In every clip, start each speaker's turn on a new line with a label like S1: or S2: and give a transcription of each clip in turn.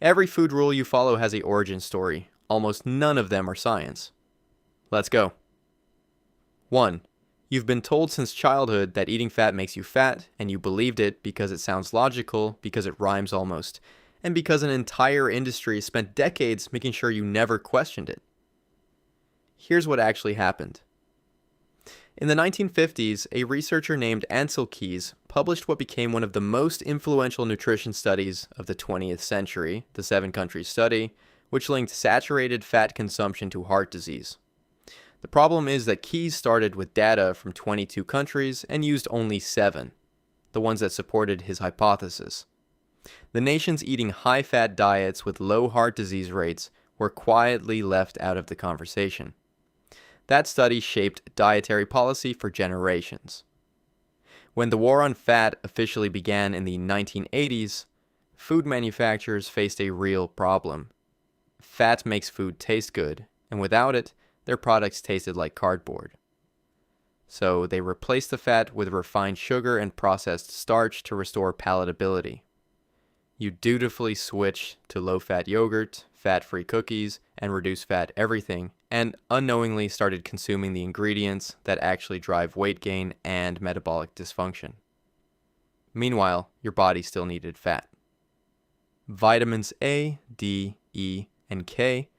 S1: Every food rule you follow has a origin story. Almost none of them are science. Let's go. 1. You've been told since childhood that eating fat makes you fat, and you believed it because it sounds logical, because it rhymes almost, and because an entire industry spent decades making sure you never questioned it. Here's what actually happened. In the 1950s, a researcher named Ancel Keys published what became one of the most influential nutrition studies of the 20th century, the Seven Countries Study, which linked saturated fat consumption to heart disease. The problem is that Keys started with data from 22 countries and used only 7, the ones that supported his hypothesis. The nations eating high-fat diets with low heart disease rates were quietly left out of the conversation. That study shaped dietary policy for generations. When the war on fat officially began in the 1980s, food manufacturers faced a real problem. Fat makes food taste good, and without it, their products tasted like cardboard. So they replaced the fat with refined sugar and processed starch to restore palatability. You dutifully switch to low-fat yogurt, fat-free cookies, and reduced-fat everything, and unknowingly started consuming the ingredients that actually drive weight gain and metabolic dysfunction. Meanwhile, your body still needed fat. Vitamins A, D, E, and K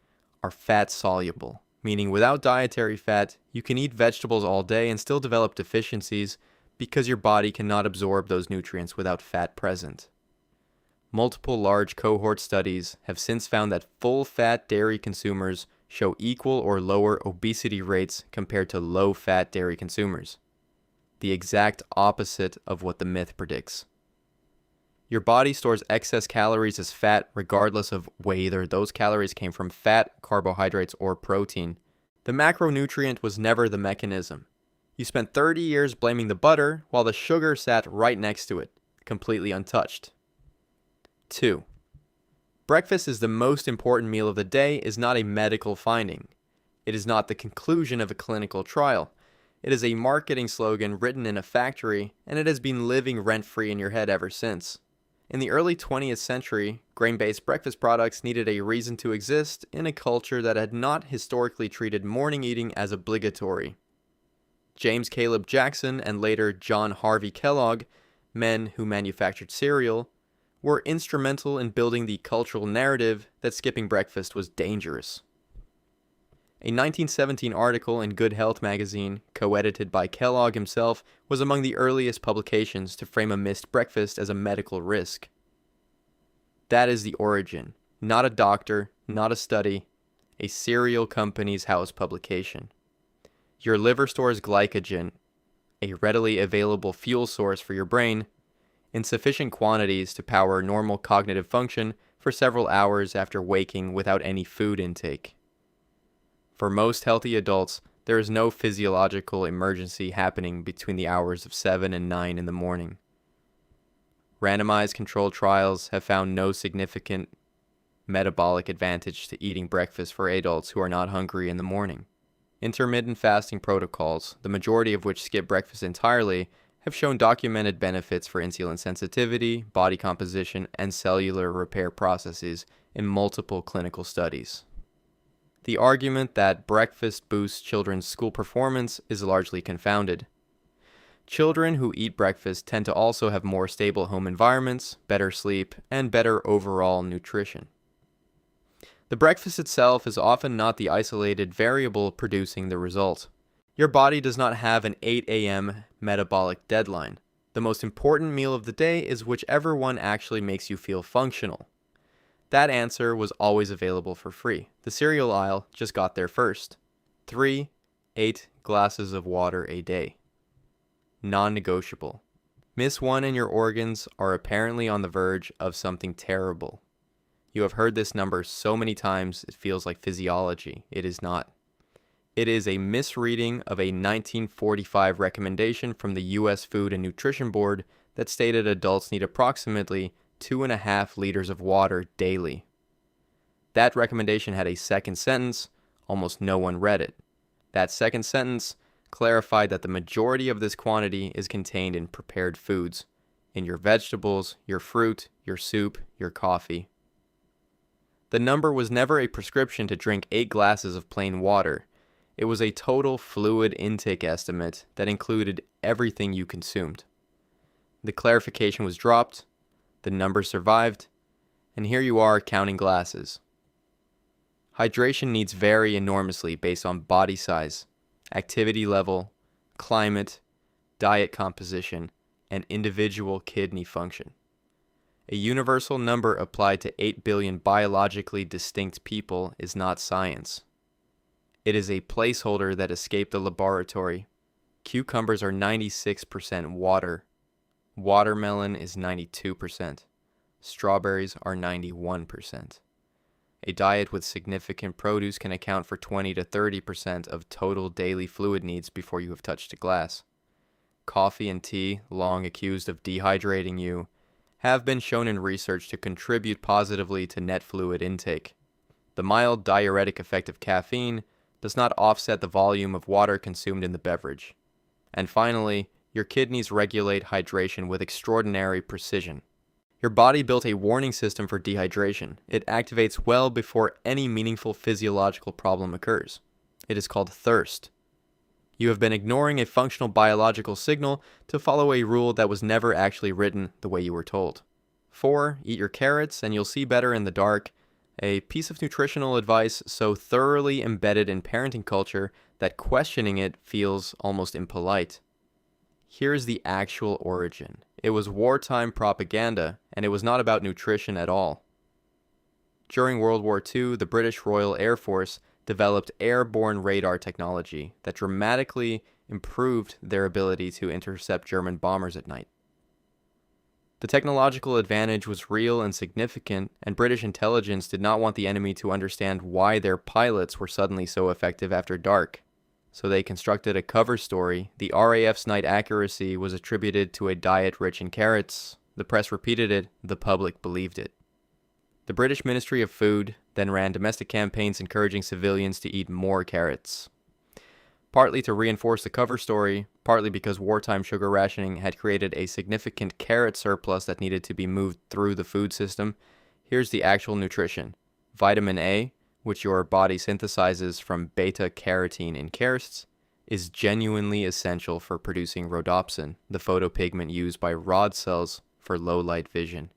S1: are fat-soluble, meaning without dietary fat, you can eat vegetables all day and still develop deficiencies because your body cannot absorb those nutrients without fat present. Multiple large cohort studies have since found that full-fat dairy consumers show equal or lower obesity rates compared to low-fat dairy consumers. The exact opposite of what the myth predicts. Your body stores excess calories as fat regardless of whether those calories came from fat, carbohydrates, or protein. The macronutrient was never the mechanism. You spent 30 years blaming the butter while the sugar sat right next to it, completely untouched. 2. Breakfast is the most important meal of the day is not a medical finding. It is not the conclusion of a clinical trial. It is a marketing slogan written in a factory, and it has been living rent-free in your head ever since. In the early 20th century, grain-based breakfast products needed a reason to exist in a culture that had not historically treated morning eating as obligatory. James Caleb Jackson and later John Harvey Kellogg, men who manufactured cereal, were instrumental in building the cultural narrative that skipping breakfast was dangerous. A 1917 article in Good Health magazine, co-edited by Kellogg himself, was among the earliest publications to frame a missed breakfast as a medical risk. That is the origin, not a doctor, not a study, a cereal company's house publication. Your liver stores glycogen, a readily available fuel source for your brain, in sufficient quantities to power normal cognitive function for several hours after waking without any food intake. For most healthy adults, there is no physiological emergency happening between the hours of 7 and 9 in the morning. Randomized controlled trials have found no significant metabolic advantage to eating breakfast for adults who are not hungry in the morning. Intermittent fasting protocols, the majority of which skip breakfast entirely, have shown documented benefits for insulin sensitivity, body composition, and cellular repair processes in multiple clinical studies. The argument that breakfast boosts children's school performance is largely confounded. Children who eat breakfast tend to also have more stable home environments, better sleep, and better overall nutrition. The breakfast itself is often not the isolated variable producing the result. Your body does not have an 8 a.m. metabolic deadline. The most important meal of the day is whichever one actually makes you feel functional. That answer was always available for free. The cereal aisle just got there first. 8 glasses of water a day. Non-negotiable. Miss one and your organs are apparently on the verge of something terrible. You have heard this number so many times it feels like physiology. It is not. It is a misreading of a 1945 recommendation from the U.S. Food and Nutrition Board that stated adults need approximately 2.5 liters of water daily. That recommendation had a second sentence. Almost no one read it. That second sentence clarified that the majority of this quantity is contained in prepared foods, in your vegetables, your fruit, your soup, your coffee. The number was never a prescription to drink 8 glasses of plain water. It was a total fluid intake estimate that included everything you consumed. The clarification was dropped, the number survived, and here you are counting glasses. Hydration needs vary enormously based on body size, activity level, climate, diet composition, and individual kidney function. A universal number applied to 8 billion biologically distinct people is not science. It is a placeholder that escaped the laboratory. Cucumbers are 96% water. Watermelon is 92%. Strawberries are 91%. A diet with significant produce can account for 20 to 30% of total daily fluid needs before you have touched a glass. Coffee and tea, long accused of dehydrating you, have been shown in research to contribute positively to net fluid intake. The mild diuretic effect of caffeine does not offset the volume of water consumed in the beverage. And finally, your kidneys regulate hydration with extraordinary precision. Your body built a warning system for dehydration. It activates well before any meaningful physiological problem occurs. It is called thirst. You have been ignoring a functional biological signal to follow a rule that was never actually written the way you were told. 4. Eat your carrots and you'll see better in the dark. A piece of nutritional advice so thoroughly embedded in parenting culture that questioning it feels almost impolite. Here's the actual origin. It was wartime propaganda, and it was not about nutrition at all. During World War II, the British Royal Air Force developed airborne radar technology that dramatically improved their ability to intercept German bombers at night. The technological advantage was real and significant, and British intelligence did not want the enemy to understand why their pilots were suddenly so effective after dark. So they constructed a cover story. The RAF's night accuracy was attributed to a diet rich in carrots. The press repeated it, the public believed it. The British Ministry of Food then ran domestic campaigns encouraging civilians to eat more carrots. Partly to reinforce the cover story, partly because wartime sugar rationing had created a significant carrot surplus that needed to be moved through the food system, here's the actual nutrition. Vitamin A, which your body synthesizes from beta-carotene in carrots, is genuinely essential for producing rhodopsin, the photopigment used by rod cells for low-light vision.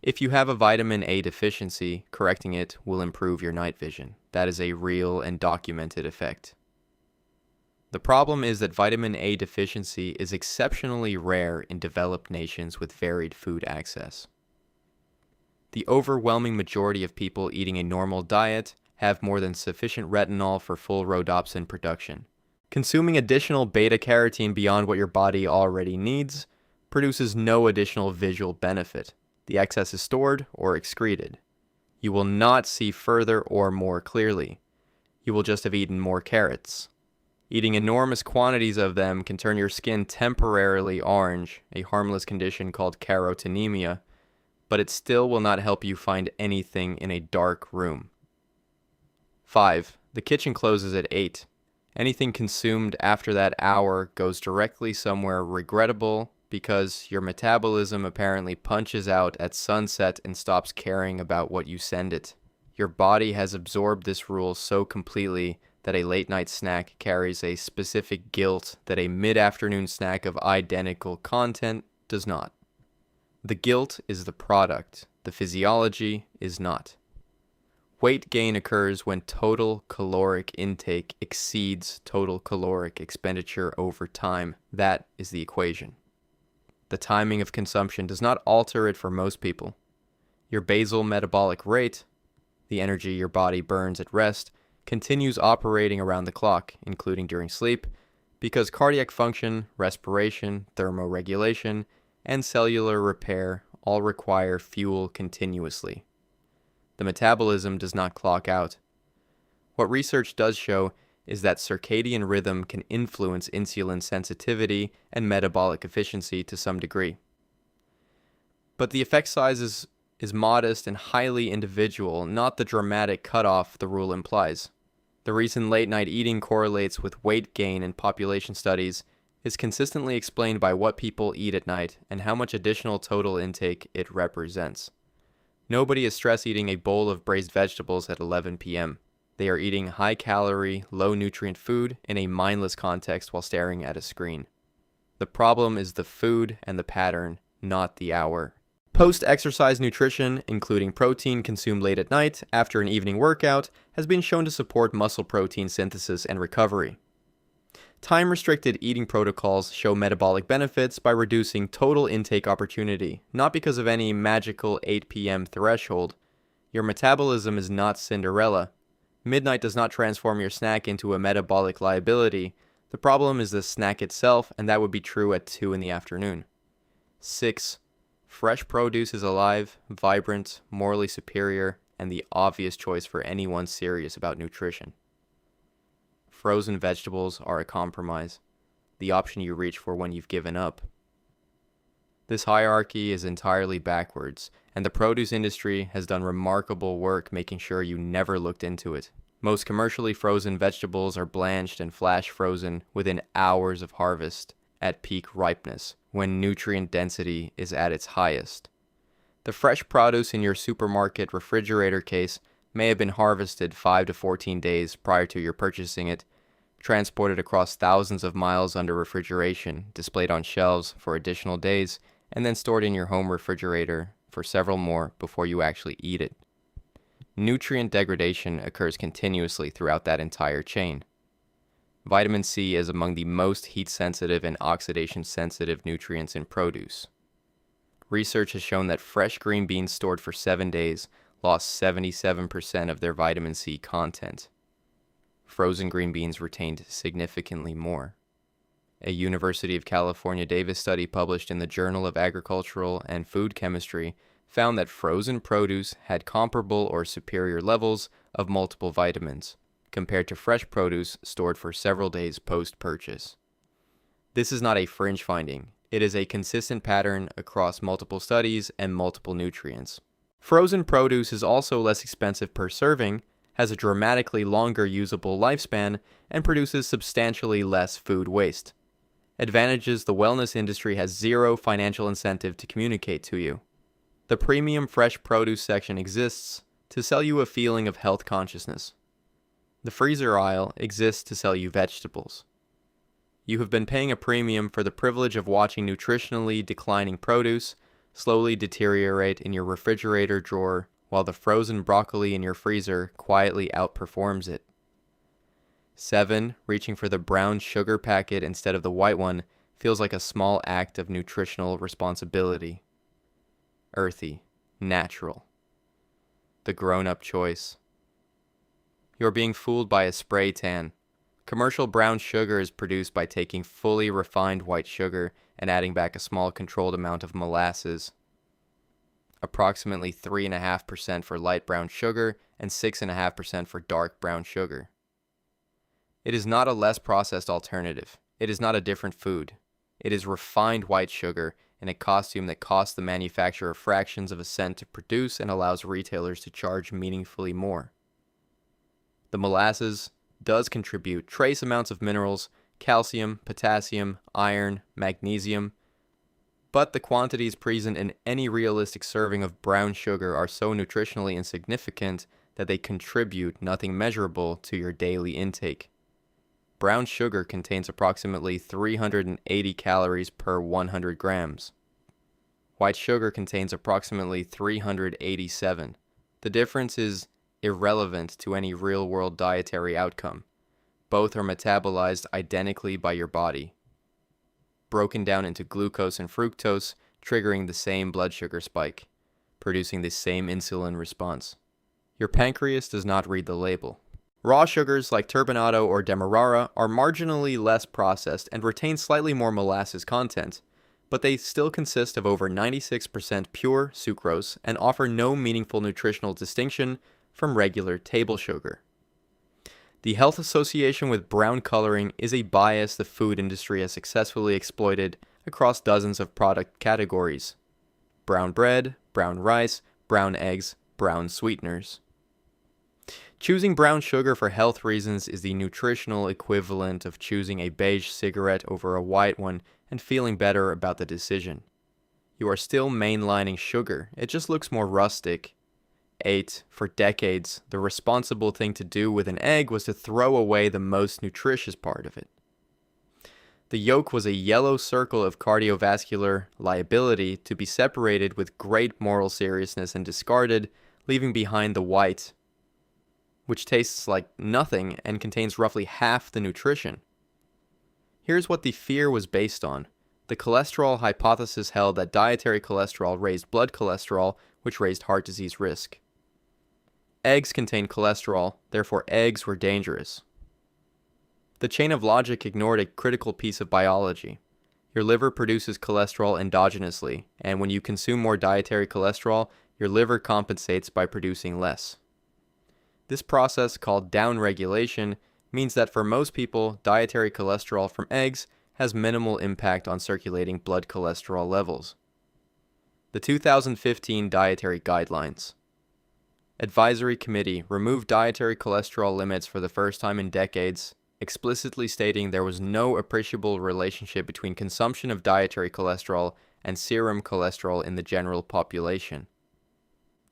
S1: If you have a vitamin A deficiency, correcting it will improve your night vision. That is a real and documented effect. The problem is that vitamin A deficiency is exceptionally rare in developed nations with varied food access. The overwhelming majority of people eating a normal diet have more than sufficient retinol for full rhodopsin production. Consuming additional beta-carotene beyond what your body already needs produces no additional visual benefit. The excess is stored or excreted. You will not see further or more clearly. You will just have eaten more carrots. Eating enormous quantities of them can turn your skin temporarily orange, a harmless condition called carotenemia, but it still will not help you find anything in a dark room. 5. The kitchen closes at 8. Anything consumed after that hour goes directly somewhere regrettable because your metabolism apparently punches out at sunset and stops caring about what you send it. Your body has absorbed this rule so completely that a late-night snack carries a specific guilt that a mid-afternoon snack of identical content does not. The guilt is the product, the physiology is not. Weight gain occurs when total caloric intake exceeds total caloric expenditure over time. That is the equation. The timing of consumption does not alter it for most people. Your basal metabolic rate, the energy your body burns at rest, continues operating around the clock, including during sleep, because cardiac function, respiration, thermoregulation, and cellular repair all require fuel continuously. The metabolism does not clock out. What research does show is that circadian rhythm can influence insulin sensitivity and metabolic efficiency to some degree. But the effect size is modest and highly individual, not the dramatic cutoff the rule implies. The reason late-night eating correlates with weight gain in population studies is consistently explained by what people eat at night and how much additional total intake it represents. Nobody is stress eating a bowl of braised vegetables at 11 p.m. They are eating high-calorie, low-nutrient food in a mindless context while staring at a screen. The problem is the food and the pattern, not the hour. Post-exercise nutrition, including protein consumed late at night after an evening workout, has been shown to support muscle protein synthesis and recovery. Time-restricted eating protocols show metabolic benefits by reducing total intake opportunity, not because of any magical 8 p.m. threshold. Your metabolism is not Cinderella. Midnight does not transform your snack into a metabolic liability. The problem is the snack itself, and that would be true at 2 in the afternoon. 6. Fresh produce is alive, vibrant, morally superior, and the obvious choice for anyone serious about nutrition. Frozen vegetables are a compromise, the option you reach for when you've given up. This hierarchy is entirely backwards, and the produce industry has done remarkable work making sure you never looked into it. Most commercially frozen vegetables are blanched and flash frozen within hours of harvest at peak ripeness, when nutrient density is at its highest. The fresh produce in your supermarket refrigerator case may have been harvested 5 to 14 days prior to your purchasing it, transported across thousands of miles under refrigeration, displayed on shelves for additional days, and then stored in your home refrigerator for several more before you actually eat it. Nutrient degradation occurs continuously throughout that entire chain. Vitamin C is among the most heat-sensitive and oxidation-sensitive nutrients in produce. Research has shown that fresh green beans stored for 7 days lost 77% of their vitamin C content. Frozen green beans retained significantly more. A University of California Davis study published in the Journal of Agricultural and Food Chemistry found that frozen produce had comparable or superior levels of multiple vitamins compared to fresh produce stored for several days post-purchase. This is not a fringe finding. It is a consistent pattern across multiple studies and multiple nutrients. Frozen produce is also less expensive per serving, has a dramatically longer usable lifespan, and produces substantially less food waste. Advantages the wellness industry has zero financial incentive to communicate to you. The premium fresh produce section exists to sell you a feeling of health consciousness. The freezer aisle exists to sell you vegetables. You have been paying a premium for the privilege of watching nutritionally declining produce slowly deteriorate in your refrigerator drawer while the frozen broccoli in your freezer quietly outperforms it. 7. Reaching for the brown sugar packet instead of the white one feels like a small act of nutritional responsibility. Earthy, natural. The grown-up choice. You're being fooled by a spray tan. Commercial brown sugar is produced by taking fully refined white sugar and adding back a small controlled amount of molasses. Approximately 3.5% for light brown sugar and 6.5% for dark brown sugar. It is not a less processed alternative. It is not a different food. It is refined white sugar in a costume that costs the manufacturer fractions of a cent to produce and allows retailers to charge meaningfully more. The molasses does contribute trace amounts of minerals, calcium, potassium, iron, magnesium, but the quantities present in any realistic serving of brown sugar are so nutritionally insignificant that they contribute nothing measurable to your daily intake. Brown sugar contains approximately 380 calories per 100 grams. White sugar contains approximately 387. The difference is irrelevant to any real-world dietary outcome. Both are metabolized identically by your body, broken down into glucose and fructose, triggering the same blood sugar spike, producing the same insulin response. Your pancreas does not read the label. Raw sugars like turbinado or demerara are marginally less processed and retain slightly more molasses content, but they still consist of over 96% pure sucrose and offer no meaningful nutritional distinction from regular table sugar. The health association with brown coloring is a bias the food industry has successfully exploited across dozens of product categories: brown bread, brown rice, brown eggs, brown sweeteners. Choosing brown sugar for health reasons is the nutritional equivalent of choosing a beige cigarette over a white one and feeling better about the decision. You are still mainlining sugar, it just looks more rustic. 8. For decades, the responsible thing to do with an egg was to throw away the most nutritious part of it. The yolk was a yellow circle of cardiovascular liability to be separated with great moral seriousness and discarded, leaving behind the white, which tastes like nothing and contains roughly half the nutrition. Here's what the fear was based on. The cholesterol hypothesis held that dietary cholesterol raised blood cholesterol, which raised heart disease risk. Eggs contain cholesterol, therefore eggs were dangerous. The chain of logic ignored a critical piece of biology. Your liver produces cholesterol endogenously, and when you consume more dietary cholesterol, your liver compensates by producing less. This process, called downregulation, means that for most people, dietary cholesterol from eggs has minimal impact on circulating blood cholesterol levels. The 2015 Dietary Guidelines. Advisory Committee removed dietary cholesterol limits for the first time in decades, explicitly stating there was no appreciable relationship between consumption of dietary cholesterol and serum cholesterol in the general population.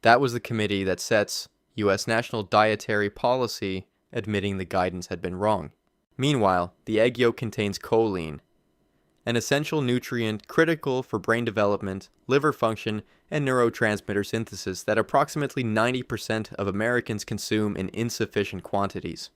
S1: That was the committee that sets U.S. national dietary policy, admitting the guidance had been wrong. Meanwhile, the egg yolk contains choline, an essential nutrient critical for brain development, liver function, and neurotransmitter synthesis that approximately 90% of Americans consume in insufficient quantities.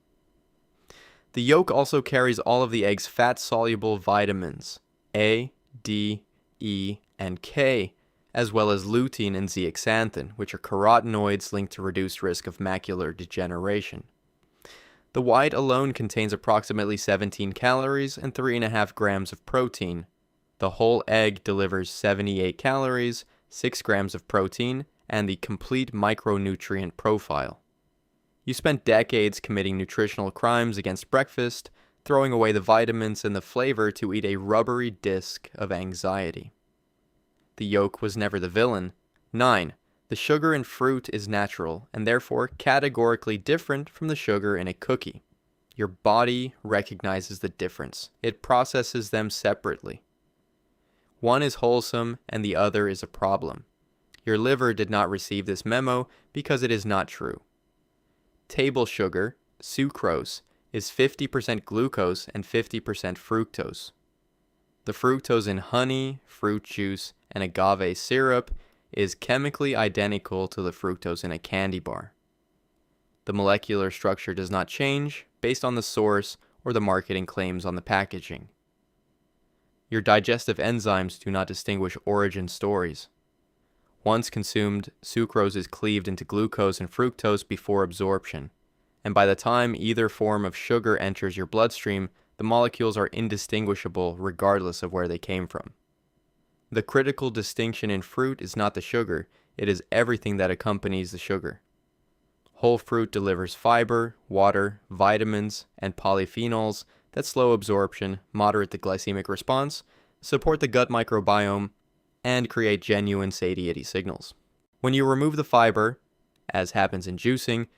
S1: The yolk also carries all of the egg's fat-soluble vitamins, A, D, E, and K, as well as lutein and zeaxanthin, which are carotenoids linked to reduced risk of macular degeneration. The white alone contains approximately 17 calories and 3.5 grams of protein. The whole egg delivers 78 calories, 6 grams of protein, and the complete micronutrient profile. You spent decades committing nutritional crimes against breakfast, throwing away the vitamins and the flavor to eat a rubbery disc of anxiety. The yolk was never the villain. 9. The sugar in fruit is natural, and therefore categorically different from the sugar in a cookie. Your body recognizes the difference. It processes them separately. One is wholesome, and the other is a problem. Your liver did not receive this memo because it is not true. Table sugar, sucrose, is 50% glucose and 50% fructose. The fructose in honey, fruit juice, and agave syrup is chemically identical to the fructose in a candy bar. The molecular structure does not change based on the source or the marketing claims on the packaging. Your digestive enzymes do not distinguish origin stories. Once consumed, sucrose is cleaved into glucose and fructose before absorption, and by the time either form of sugar enters your bloodstream, the molecules are indistinguishable regardless of where they came from. The critical distinction in fruit is not the sugar, it is everything that accompanies the sugar. Whole fruit delivers fiber, water, vitamins, and polyphenols that slow absorption, moderate the glycemic response, support the gut microbiome, and create genuine satiety signals. When you remove the fiber, as happens in juicing,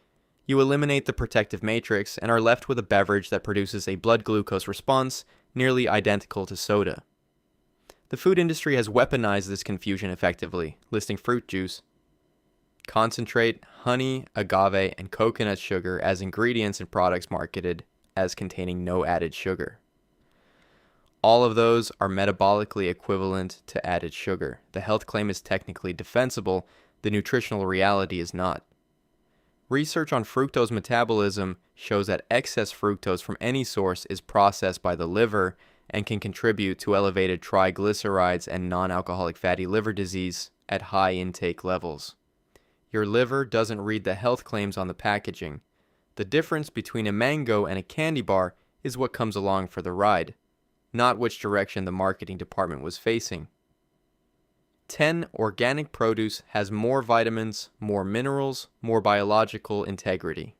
S1: you eliminate the protective matrix and are left with a beverage that produces a blood glucose response nearly identical to soda. The food industry has weaponized this confusion effectively, listing fruit juice, concentrate, honey, agave, and coconut sugar as ingredients in products marketed as containing no added sugar. All of those are metabolically equivalent to added sugar. The health claim is technically defensible, the nutritional reality is not. Research on fructose metabolism shows that excess fructose from any source is processed by the liver and can contribute to elevated triglycerides and non-alcoholic fatty liver disease at high intake levels. Your liver doesn't read the health claims on the packaging. The difference between a mango and a candy bar is what comes along for the ride, not which direction the marketing department was facing. 10. Organic produce has more vitamins, more minerals, more biological integrity.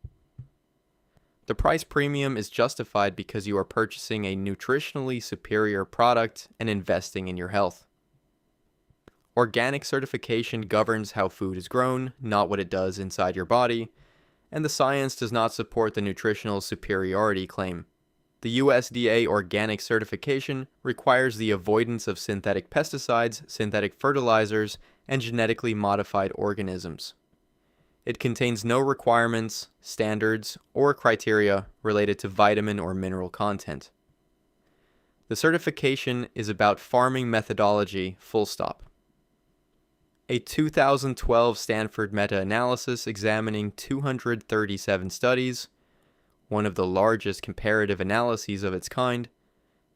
S1: The price premium is justified because you are purchasing a nutritionally superior product and investing in your health. Organic certification governs how food is grown, not what it does inside your body, and the science does not support the nutritional superiority claim. The USDA organic certification requires the avoidance of synthetic pesticides, synthetic fertilizers, and genetically modified organisms. It contains no requirements, standards, or criteria related to vitamin or mineral content. The certification is about farming methodology, full stop. A 2012 Stanford meta-analysis examining 237 studies, one of the largest comparative analyses of its kind,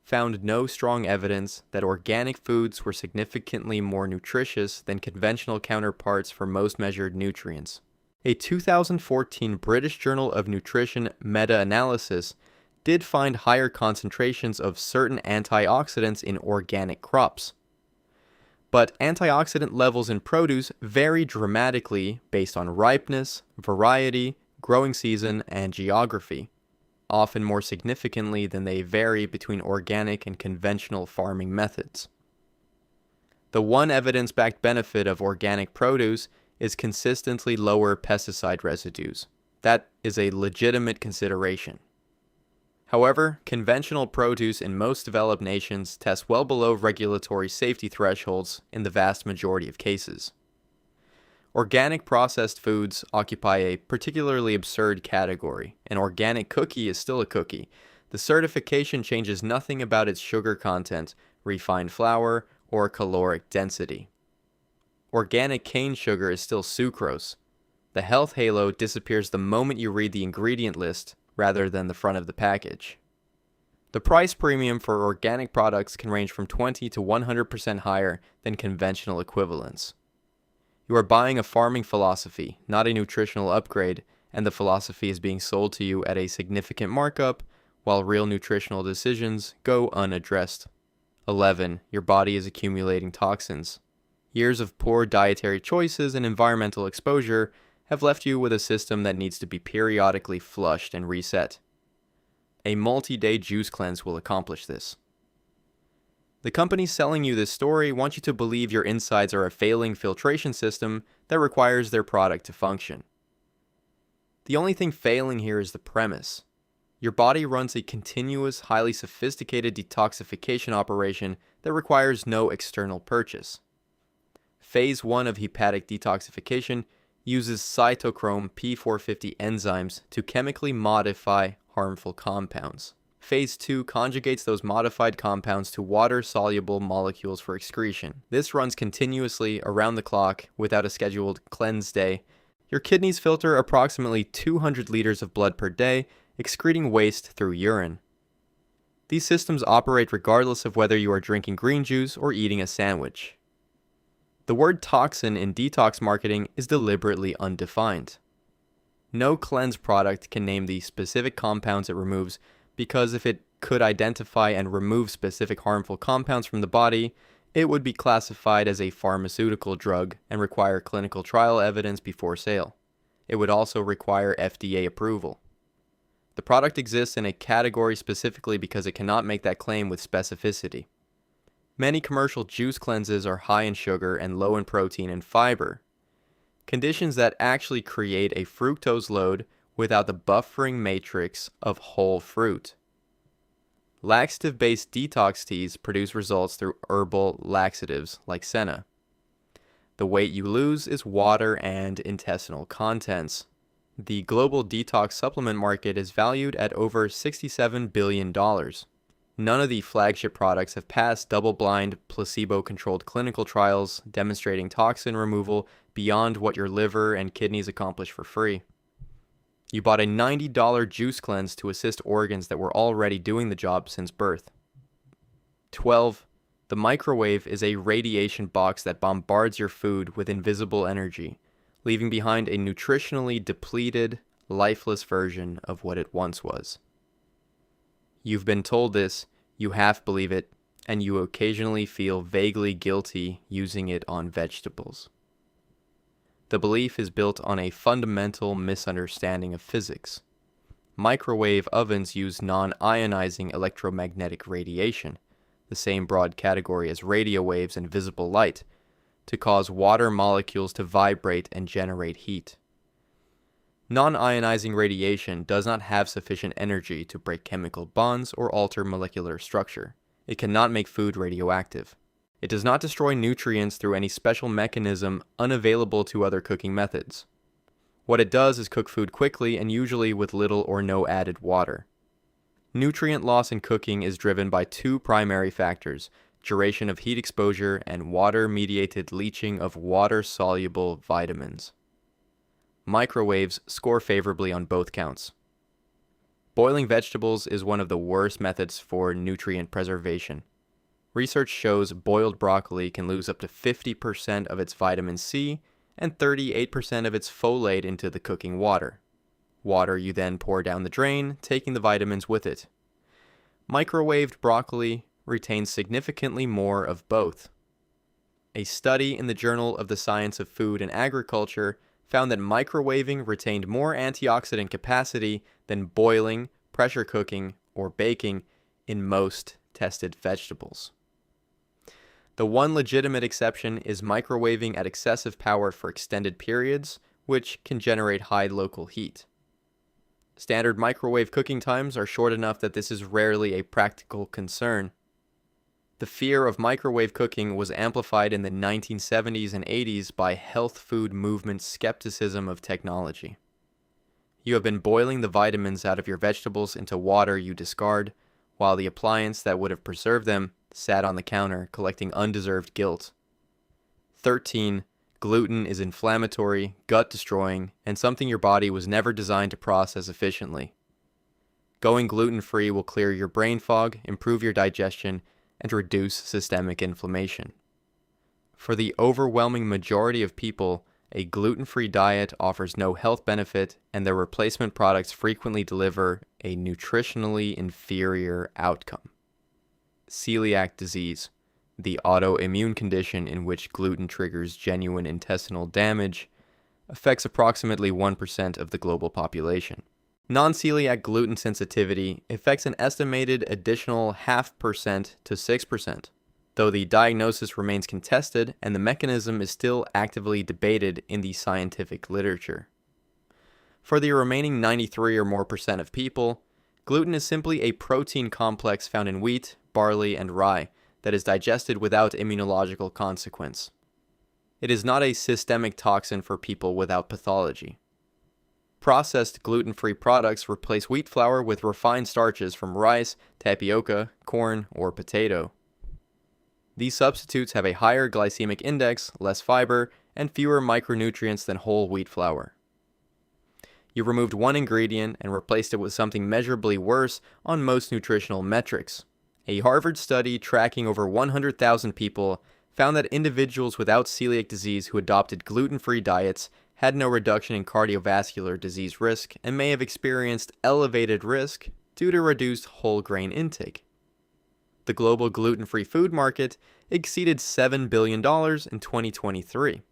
S1: found no strong evidence that organic foods were significantly more nutritious than conventional counterparts for most measured nutrients. A 2014 British Journal of Nutrition meta-analysis did find higher concentrations of certain antioxidants in organic crops. But antioxidant levels in produce vary dramatically based on ripeness, variety, growing season, and geography, often more significantly than they vary between organic and conventional farming methods. The one evidence-backed benefit of organic produce is consistently lower pesticide residues. That is a legitimate consideration. However, conventional produce in most developed nations tests well below regulatory safety thresholds in the vast majority of cases. Organic processed foods occupy a particularly absurd category. An organic cookie is still a cookie. The certification changes nothing about its sugar content, refined flour, or caloric density. Organic cane sugar is still sucrose. The health halo disappears the moment you read the ingredient list rather than the front of the package. The price premium for organic products can range from 20 to 100% higher than conventional equivalents. You are buying a farming philosophy, not a nutritional upgrade, and the philosophy is being sold to you at a significant markup, while real nutritional decisions go unaddressed. 11. Your body is accumulating toxins. Years of poor dietary choices and environmental exposure have left you with a system that needs to be periodically flushed and reset. A multi-day juice cleanse will accomplish this. The companies selling you this story want you to believe your insides are a failing filtration system that requires their product to function. The only thing failing here is the premise. Your body runs a continuous, highly sophisticated detoxification operation that requires no external purchase. Phase 1 of hepatic detoxification uses cytochrome P450 enzymes to chemically modify harmful compounds. Phase 2 conjugates those modified compounds to water-soluble molecules for excretion. This runs continuously around the clock without a scheduled cleanse day. Your kidneys filter approximately 200 liters of blood per day, excreting waste through urine. These systems operate regardless of whether you are drinking green juice or eating a sandwich. The word toxin in detox marketing is deliberately undefined. No cleanse product can name the specific compounds it removes, because if it could identify and remove specific harmful compounds from the body, it would be classified as a pharmaceutical drug and require clinical trial evidence before sale. It would also require FDA approval. The product exists in a category specifically because it cannot make that claim with specificity. Many commercial juice cleanses are high in sugar and low in protein and fiber, conditions that actually create a fructose load without the buffering matrix of whole fruit. Laxative-based detox teas produce results through herbal laxatives like senna. The weight you lose is water and intestinal contents. The global detox supplement market is valued at over $67 billion. None of the flagship products have passed double-blind, placebo-controlled clinical trials demonstrating toxin removal beyond what your liver and kidneys accomplish for free. You bought a $90 juice cleanse to assist organs that were already doing the job since birth. 12. The microwave is a radiation box that bombards your food with invisible energy, leaving behind a nutritionally depleted, lifeless version of what it once was. You've been told this, you half believe it, and you occasionally feel vaguely guilty using it on vegetables. The belief is built on a fundamental misunderstanding of physics. Microwave ovens use non-ionizing electromagnetic radiation, the same broad category as radio waves and visible light, to cause water molecules to vibrate and generate heat. Non-ionizing radiation does not have sufficient energy to break chemical bonds or alter molecular structure. It cannot make food radioactive. It does not destroy nutrients through any special mechanism unavailable to other cooking methods. What it does is cook food quickly and usually with little or no added water. Nutrient loss in cooking is driven by two primary factors: duration of heat exposure and water-mediated leaching of water-soluble vitamins. Microwaves score favorably on both counts. Boiling vegetables is one of the worst methods for nutrient preservation. Research shows boiled broccoli can lose up to 50% of its vitamin C and 38% of its folate into the cooking water. Water you then pour down the drain, taking the vitamins with it. Microwaved broccoli retains significantly more of both. A study in the Journal of the Science of Food and Agriculture found that microwaving retained more antioxidant capacity than boiling, pressure cooking, or baking in most tested vegetables. The one legitimate exception is microwaving at excessive power for extended periods, which can generate high local heat. Standard microwave cooking times are short enough that this is rarely a practical concern. The fear of microwave cooking was amplified in the 1970s and 80s by health food movement skepticism of technology. You have been boiling the vitamins out of your vegetables into water you discard, while the appliance that would have preserved them sat on the counter collecting undeserved guilt. 13. Gluten is inflammatory, gut-destroying, and something your body was never designed to process efficiently. Going gluten-free will clear your brain fog, improve your digestion, and reduce systemic inflammation. For the overwhelming majority of people, a gluten-free diet offers no health benefit, and their replacement products frequently deliver a nutritionally inferior outcome. Celiac disease, the autoimmune condition in which gluten triggers genuine intestinal damage, affects approximately 1% of the global population. Non-celiac gluten sensitivity affects an estimated additional 0.5% to 6%, though the diagnosis remains contested and the mechanism is still actively debated in the scientific literature. For the remaining 93 or more percent of people, gluten is simply a protein complex found in wheat, barley, and rye that is digested without immunological consequence. It is not a systemic toxin for people without pathology. Processed gluten-free products replace wheat flour with refined starches from rice, tapioca, corn, or potato. These substitutes have a higher glycemic index, less fiber, and fewer micronutrients than whole wheat flour. You removed one ingredient and replaced it with something measurably worse on most nutritional metrics. A Harvard study tracking over 100,000 people found that individuals without celiac disease who adopted gluten-free diets had no reduction in cardiovascular disease risk and may have experienced elevated risk due to reduced whole grain intake. The global gluten-free food market exceeded $7 billion in 2023.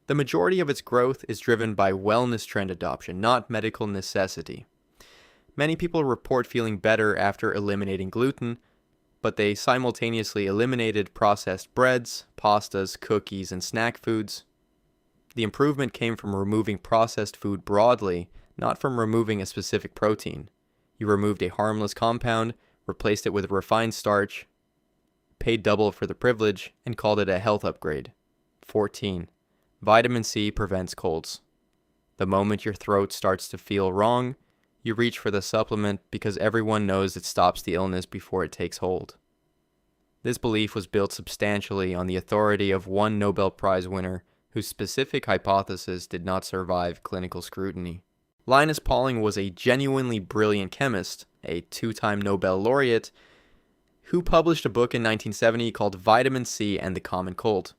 S1: The majority of its growth is driven by wellness trend adoption, not medical necessity. Many people report feeling better after eliminating gluten, but they simultaneously eliminated processed breads, pastas, cookies, and snack foods. The improvement came from removing processed food broadly, not from removing a specific protein. You removed a harmless compound, replaced it with refined starch, paid double for the privilege, and called it a health upgrade. 14. Vitamin C prevents colds. The moment your throat starts to feel wrong, you reach for the supplement because everyone knows it stops the illness before it takes hold. This belief was built substantially on the authority of one Nobel Prize winner whose specific hypothesis did not survive clinical scrutiny. Linus Pauling was a genuinely brilliant chemist, a two-time Nobel laureate, who published a book in 1970 called Vitamin C and the Common Cold,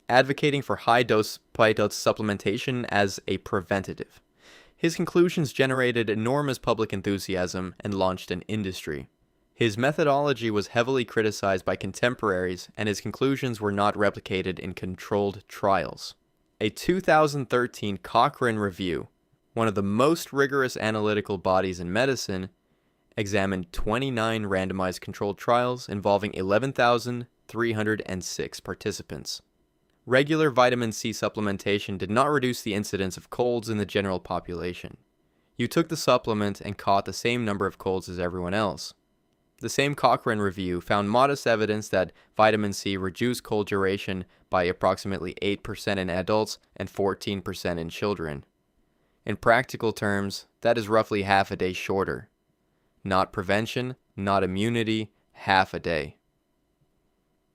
S1: advocating for high-dose supplementation as a preventative. His conclusions generated enormous public enthusiasm and launched an industry. His methodology was heavily criticized by contemporaries, and his conclusions were not replicated in controlled trials. A 2013 Cochrane review, one of the most rigorous analytical bodies in medicine, examined 29 randomized controlled trials involving 11,306 participants. Regular vitamin C supplementation did not reduce the incidence of colds in the general population. You took the supplement and caught the same number of colds as everyone else. The same Cochrane review found modest evidence that vitamin C reduced cold duration by approximately 8% in adults and 14% in children. In practical terms, that is roughly half a day shorter. Not prevention, not immunity, half a day.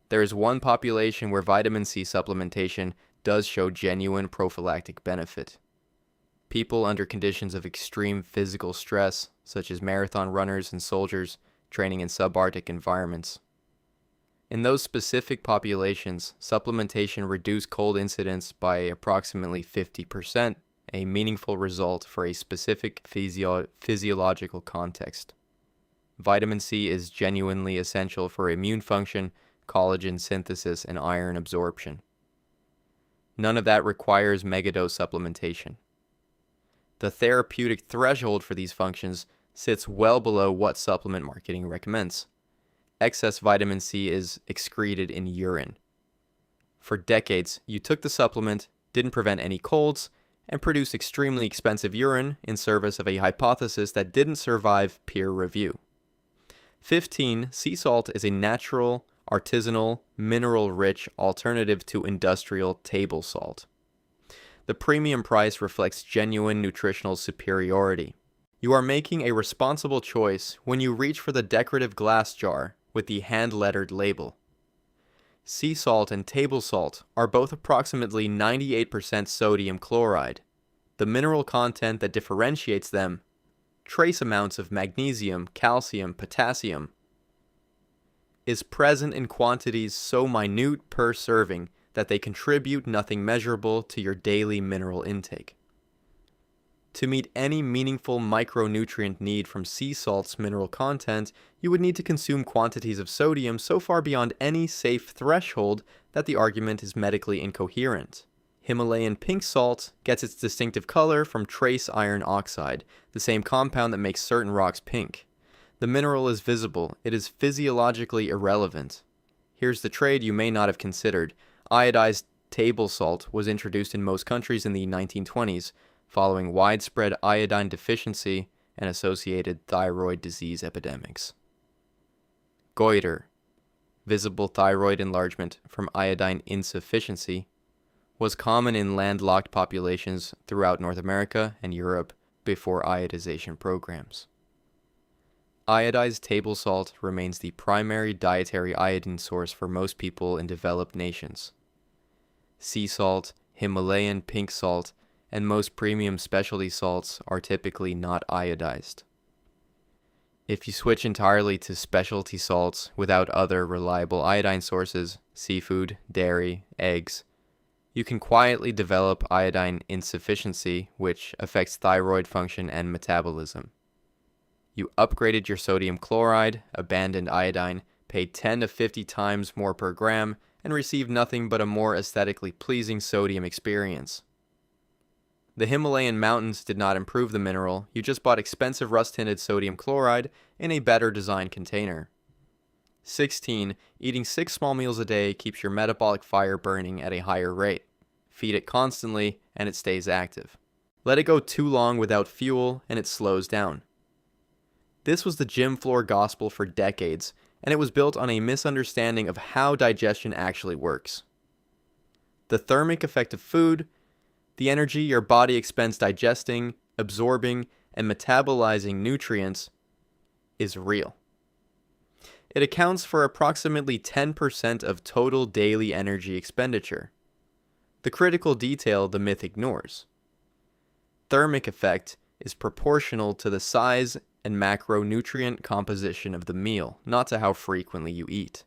S1: There is one population where vitamin C supplementation does show genuine prophylactic benefit. People under conditions of extreme physical stress, such as marathon runners and soldiers training in subarctic environments. In those specific populations, supplementation reduced cold incidence by approximately 50%, a meaningful result for a specific physiological context. Vitamin C is genuinely essential for immune function, collagen synthesis, and iron absorption. None of that requires megadose supplementation. The therapeutic threshold for these functions sits well below what supplement marketing recommends. Excess vitamin C is excreted in urine. For decades, you took the supplement, didn't prevent any colds, and produced extremely expensive urine in service of a hypothesis that didn't survive peer review. 15. Sea salt is a natural, artisanal, mineral-rich alternative to industrial table salt. The premium price reflects genuine nutritional superiority. You are making a responsible choice when you reach for the decorative glass jar with the hand-lettered label. Sea salt and table salt are both approximately 98% sodium chloride. The mineral content that differentiates them, trace amounts of magnesium, calcium, potassium, is present in quantities so minute per serving that they contribute nothing measurable to your daily mineral intake. To meet any meaningful micronutrient need from sea salt's mineral content, you would need to consume quantities of sodium so far beyond any safe threshold that the argument is medically incoherent. Himalayan pink salt gets its distinctive color from trace iron oxide, the same compound that makes certain rocks pink. The mineral is visible, it is physiologically irrelevant. Here's the trade you may not have considered. Iodized table salt was introduced in most countries in the 1920s, following widespread iodine deficiency and associated thyroid disease epidemics. Goiter, visible thyroid enlargement from iodine insufficiency, was common in landlocked populations throughout North America and Europe before iodization programs. Iodized table salt remains the primary dietary iodine source for most people in developed nations. Sea salt, Himalayan pink salt, and most premium specialty salts are typically not iodized. If you switch entirely to specialty salts without other reliable iodine sources, seafood, dairy, eggs, you can quietly develop iodine insufficiency, which affects thyroid function and metabolism. You upgraded your sodium chloride, abandoned iodine, paid 10 to 50 times more per gram, and received nothing but a more aesthetically pleasing sodium experience. The Himalayan mountains did not improve the mineral, you just bought expensive rust-tinted sodium chloride in a better designed container. 16. Eating 6 small meals a day keeps your metabolic fire burning at a higher rate. Feed it constantly, and it stays active. Let it go too long without fuel, and it slows down. This was the gym floor gospel for decades, and it was built on a misunderstanding of how digestion actually works. The thermic effect of food, the energy your body expends digesting, absorbing, and metabolizing nutrients, is real. It accounts for approximately 10% of total daily energy expenditure. The critical detail the myth ignores. Thermic effect is proportional to the size and macronutrient composition of the meal, not to how frequently you eat.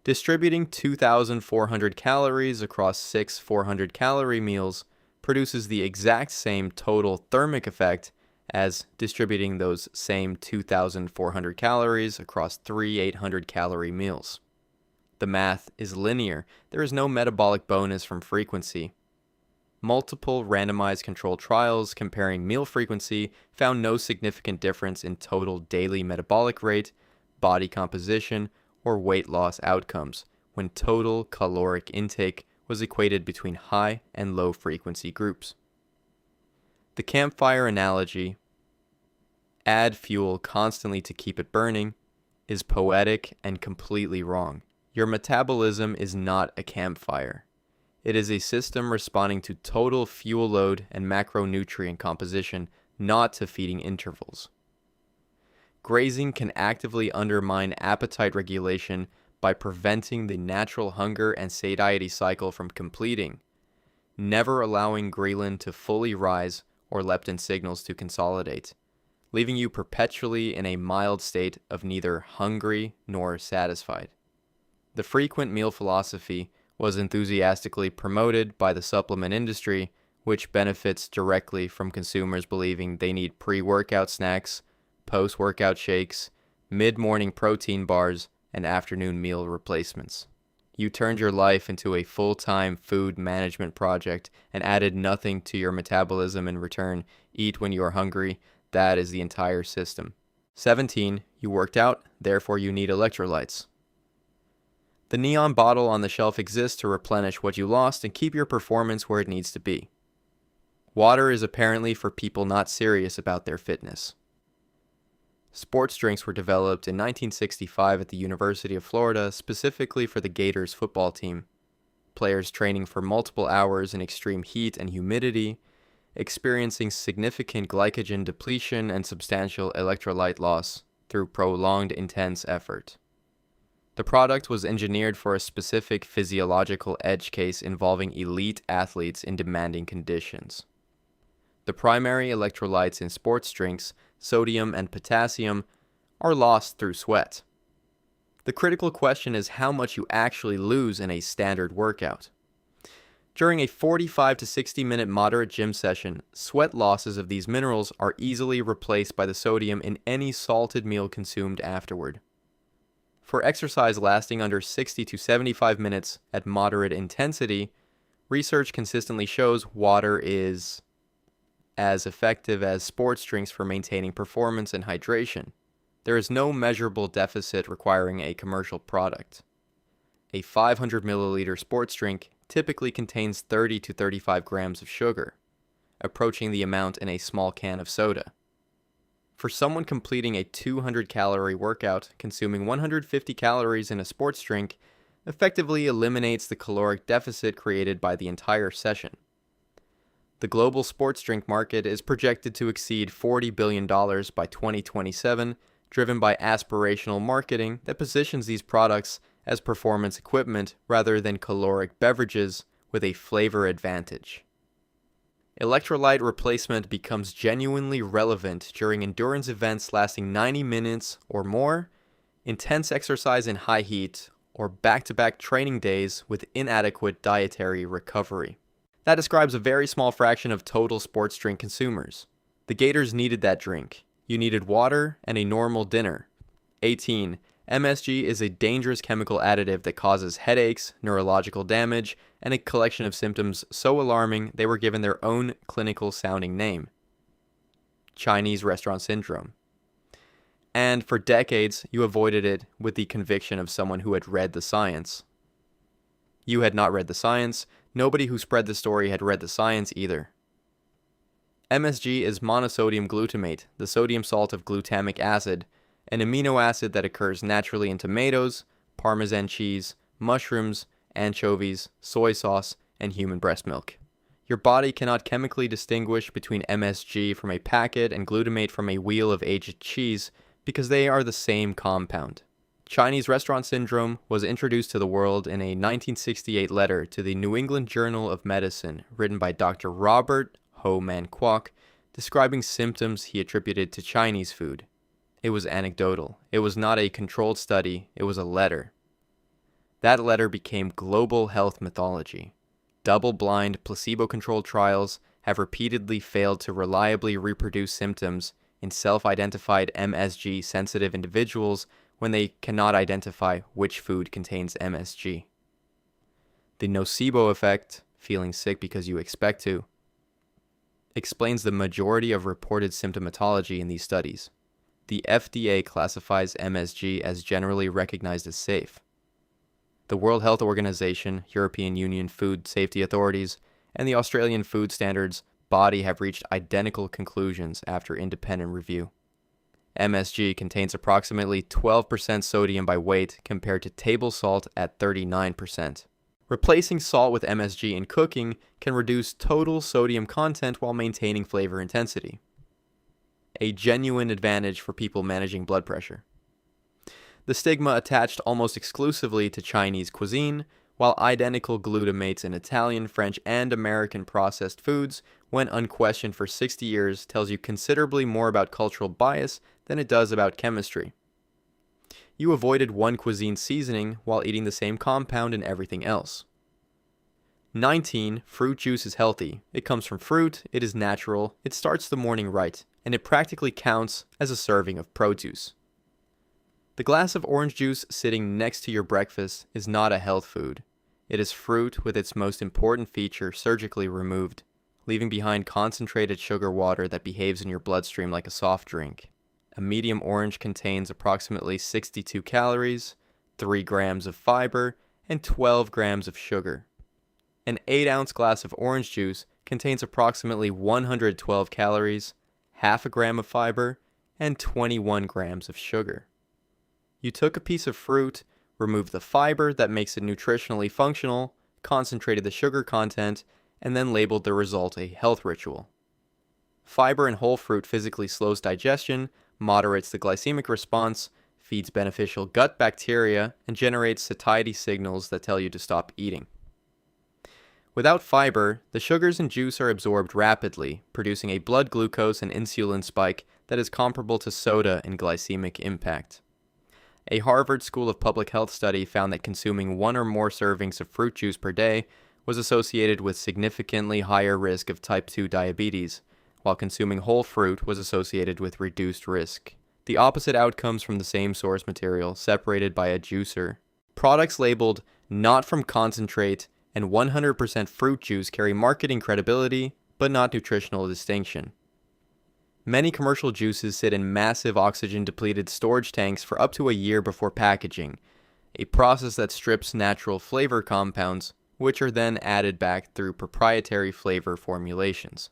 S1: Distributing 2,400 calories across 6 400-calorie meals produces the exact same total thermic effect as distributing those same 2,400 calories across 3 800-calorie meals. The math is linear. There is no metabolic bonus from frequency. Multiple randomized controlled trials comparing meal frequency found no significant difference in total daily metabolic rate, body composition, or weight loss outcomes when total caloric intake was equated between high and low frequency groups. The campfire analogy, add fuel constantly to keep it burning, is poetic and completely wrong. Your metabolism is not a campfire. It is a system responding to total fuel load and macronutrient composition, not to feeding intervals. Grazing can actively undermine appetite regulation by preventing the natural hunger and satiety cycle from completing, never allowing ghrelin to fully rise or leptin signals to consolidate, leaving you perpetually in a mild state of neither hungry nor satisfied. The frequent meal philosophy was enthusiastically promoted by the supplement industry, which benefits directly from consumers believing they need pre-workout snacks, post-workout shakes, mid-morning protein bars, and afternoon meal replacements. You turned your life into a full-time food management project and added nothing to your metabolism in return. Eat when you are hungry. That is the entire system. 17. You worked out, therefore you need electrolytes. The neon bottle on the shelf exists to replenish what you lost and keep your performance where it needs to be. Water is apparently for people not serious about their fitness. Sports drinks were developed in 1965 at the University of Florida specifically for the Gators football team. Players training for multiple hours in extreme heat and humidity, experiencing significant glycogen depletion and substantial electrolyte loss through prolonged intense effort. The product was engineered for a specific physiological edge case involving elite athletes in demanding conditions. The primary electrolytes in sports drinks, sodium and potassium, are lost through sweat. The critical question is how much you actually lose in a standard workout. During a 45 to 60-minute moderate gym session, sweat losses of these minerals are easily replaced by the sodium in any salted meal consumed afterward. For exercise lasting under 60 to 75 minutes at moderate intensity, research consistently shows water is as effective as sports drinks for maintaining performance and hydration. There is no measurable deficit requiring a commercial product. A 500 milliliter sports drink typically contains 30 to 35 grams of sugar, approaching the amount in a small can of soda. For someone completing a 200-calorie workout, consuming 150 calories in a sports drink effectively eliminates the caloric deficit created by the entire session. The global sports drink market is projected to exceed $40 billion by 2027, driven by aspirational marketing that positions these products as performance equipment rather than caloric beverages with a flavor advantage. Electrolyte replacement becomes genuinely relevant during endurance events lasting 90 minutes or more, intense exercise in high heat, or back-to-back training days with inadequate dietary recovery. That describes a very small fraction of total sports drink consumers. The Gators needed that drink. You needed water and a normal dinner. 18. MSG is a dangerous chemical additive that causes headaches, neurological damage, and a collection of symptoms so alarming they were given their own clinical-sounding name: Chinese restaurant syndrome. And for decades, you avoided it with the conviction of someone who had read the science. You had not read the science. Nobody who spread the story had read the science either. MSG is monosodium glutamate, the sodium salt of glutamic acid, an amino acid that occurs naturally in tomatoes, Parmesan cheese, mushrooms, anchovies, soy sauce, and human breast milk. Your body cannot chemically distinguish between MSG from a packet and glutamate from a wheel of aged cheese because they are the same compound. Chinese restaurant syndrome was introduced to the world in a 1968 letter to the New England Journal of Medicine written by Dr. Robert Ho Man Kwok, describing symptoms he attributed to Chinese food. It was anecdotal. It was not a controlled study. It was a letter. That letter became global health mythology. Double-blind, placebo-controlled trials have repeatedly failed to reliably reproduce symptoms in self-identified MSG-sensitive individuals when they cannot identify which food contains MSG. The nocebo effect, feeling sick because you expect to, explains the majority of reported symptomatology in these studies. The FDA classifies MSG as generally recognized as safe. The World Health Organization, European Union Food Safety Authorities, and the Australian Food Standards Body have reached identical conclusions after independent review. MSG contains approximately 12% sodium by weight compared to table salt at 39%. Replacing salt with MSG in cooking can reduce total sodium content while maintaining flavor intensity. A genuine advantage for people managing blood pressure. The stigma attached almost exclusively to Chinese cuisine, while identical glutamates in Italian, French, and American processed foods, when unquestioned for 60 years, tells you considerably more about cultural bias than it does about chemistry. You avoided one cuisine's seasoning while eating the same compound in everything else. 19. Fruit juice is healthy. It comes from fruit, it is natural, it starts the morning right, and it practically counts as a serving of produce. The glass of orange juice sitting next to your breakfast is not a health food. It is fruit with its most important feature surgically removed, leaving behind concentrated sugar water that behaves in your bloodstream like a soft drink. A medium orange contains approximately 62 calories, 3 grams of fiber, and 12 grams of sugar. An 8-ounce glass of orange juice contains approximately 112 calories, half a gram of fiber, and 21 grams of sugar. You took a piece of fruit, removed the fiber that makes it nutritionally functional, concentrated the sugar content, and then labeled the result a health ritual. Fiber in whole fruit physically slows digestion, moderates the glycemic response, feeds beneficial gut bacteria, and generates satiety signals that tell you to stop eating. Without fiber, the sugars in juice are absorbed rapidly, producing a blood glucose and insulin spike that is comparable to soda in glycemic impact. A Harvard School of Public Health study found that consuming 1 or more servings of fruit juice per day was associated with significantly higher risk of type 2 diabetes, while consuming whole fruit was associated with reduced risk. The opposite outcomes from the same source material, separated by a juicer. Products labeled not from concentrate and 100% fruit juice carry marketing credibility, but not nutritional distinction. Many commercial juices sit in massive oxygen-depleted storage tanks for up to a year before packaging, a process that strips natural flavor compounds, which are then added back through proprietary flavor formulations.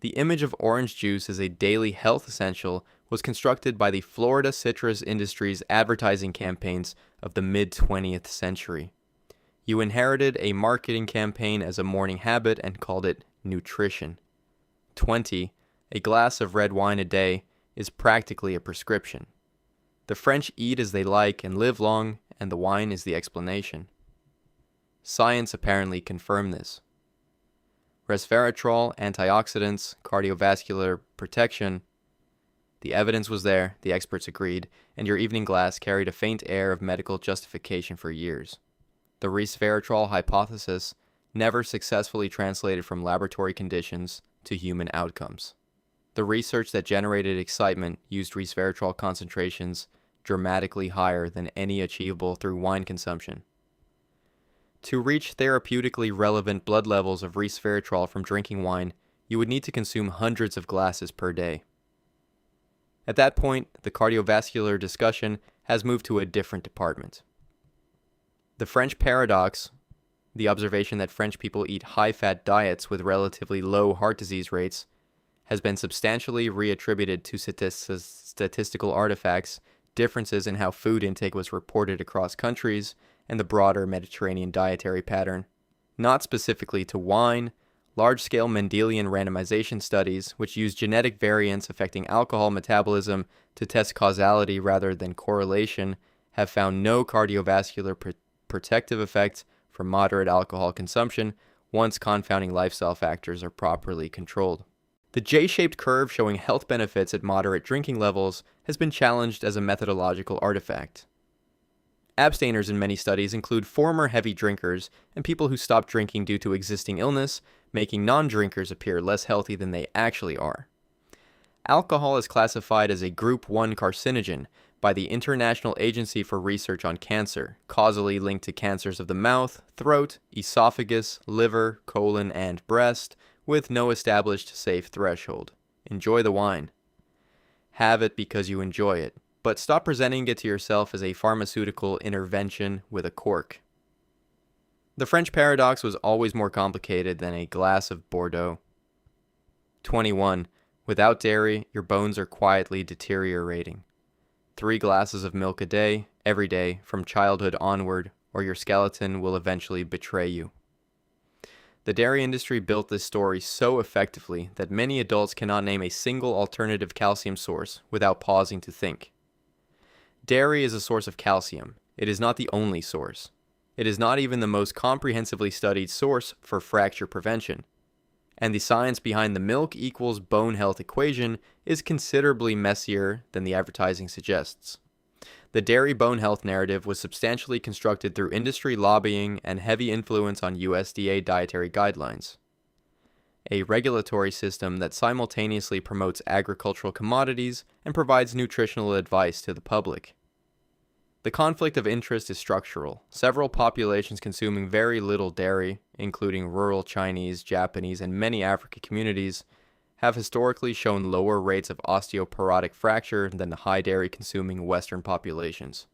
S1: The image of orange juice as a daily health essential was constructed by the Florida citrus industry's advertising campaigns of the mid-20th century. You inherited a marketing campaign as a morning habit and called it nutrition. 20. A glass of red wine a day is practically a prescription. The French eat as they like and live long, and the wine is the explanation. Science apparently confirmed this. Resveratrol, antioxidants, cardiovascular protection. The evidence was there, the experts agreed, and your evening glass carried a faint air of medical justification for years. The resveratrol hypothesis never successfully translated from laboratory conditions to human outcomes. The research that generated excitement used resveratrol concentrations dramatically higher than any achievable through wine consumption. To reach therapeutically relevant blood levels of resveratrol from drinking wine, you would need to consume hundreds of glasses per day. At that point, the cardiovascular discussion has moved to a different department. The French paradox, the observation that French people eat high-fat diets with relatively low heart disease rates, has been substantially reattributed to statistical artifacts, differences in how food intake was reported across countries, and the broader Mediterranean dietary pattern. Not specifically to wine, large-scale Mendelian randomization studies, which use genetic variants affecting alcohol metabolism to test causality rather than correlation, have found no cardiovascular protective effect from moderate alcohol consumption once confounding lifestyle factors are properly controlled. The J-shaped curve showing health benefits at moderate drinking levels has been challenged as a methodological artifact. Abstainers in many studies include former heavy drinkers and people who stopped drinking due to existing illness, making non-drinkers appear less healthy than they actually are. Alcohol is classified as a Group 1 carcinogen by the International Agency for Research on Cancer, causally linked to cancers of the mouth, throat, esophagus, liver, colon, and breast, with no established safe threshold. Enjoy the wine. Have it because you enjoy it, but stop presenting it to yourself as a pharmaceutical intervention with a cork. The French paradox was always more complicated than a glass of Bordeaux. 21. Without dairy, your bones are quietly deteriorating. 3 glasses of milk a day, every day, from childhood onward, or your skeleton will eventually betray you. The dairy industry built this story so effectively that many adults cannot name a single alternative calcium source without pausing to think. Dairy is a source of calcium. It is not the only source. It is not even the most comprehensively studied source for fracture prevention. And the science behind the milk equals bone health equation is considerably messier than the advertising suggests. The dairy bone health narrative was substantially constructed through industry lobbying and heavy influence on USDA dietary guidelines, a regulatory system that simultaneously promotes agricultural commodities and provides nutritional advice to the public. The conflict of interest is structural. Several populations consuming very little dairy, including rural Chinese, Japanese, and many African communities, have historically shown lower rates of osteoporotic fracture than the high dairy consuming Western populations.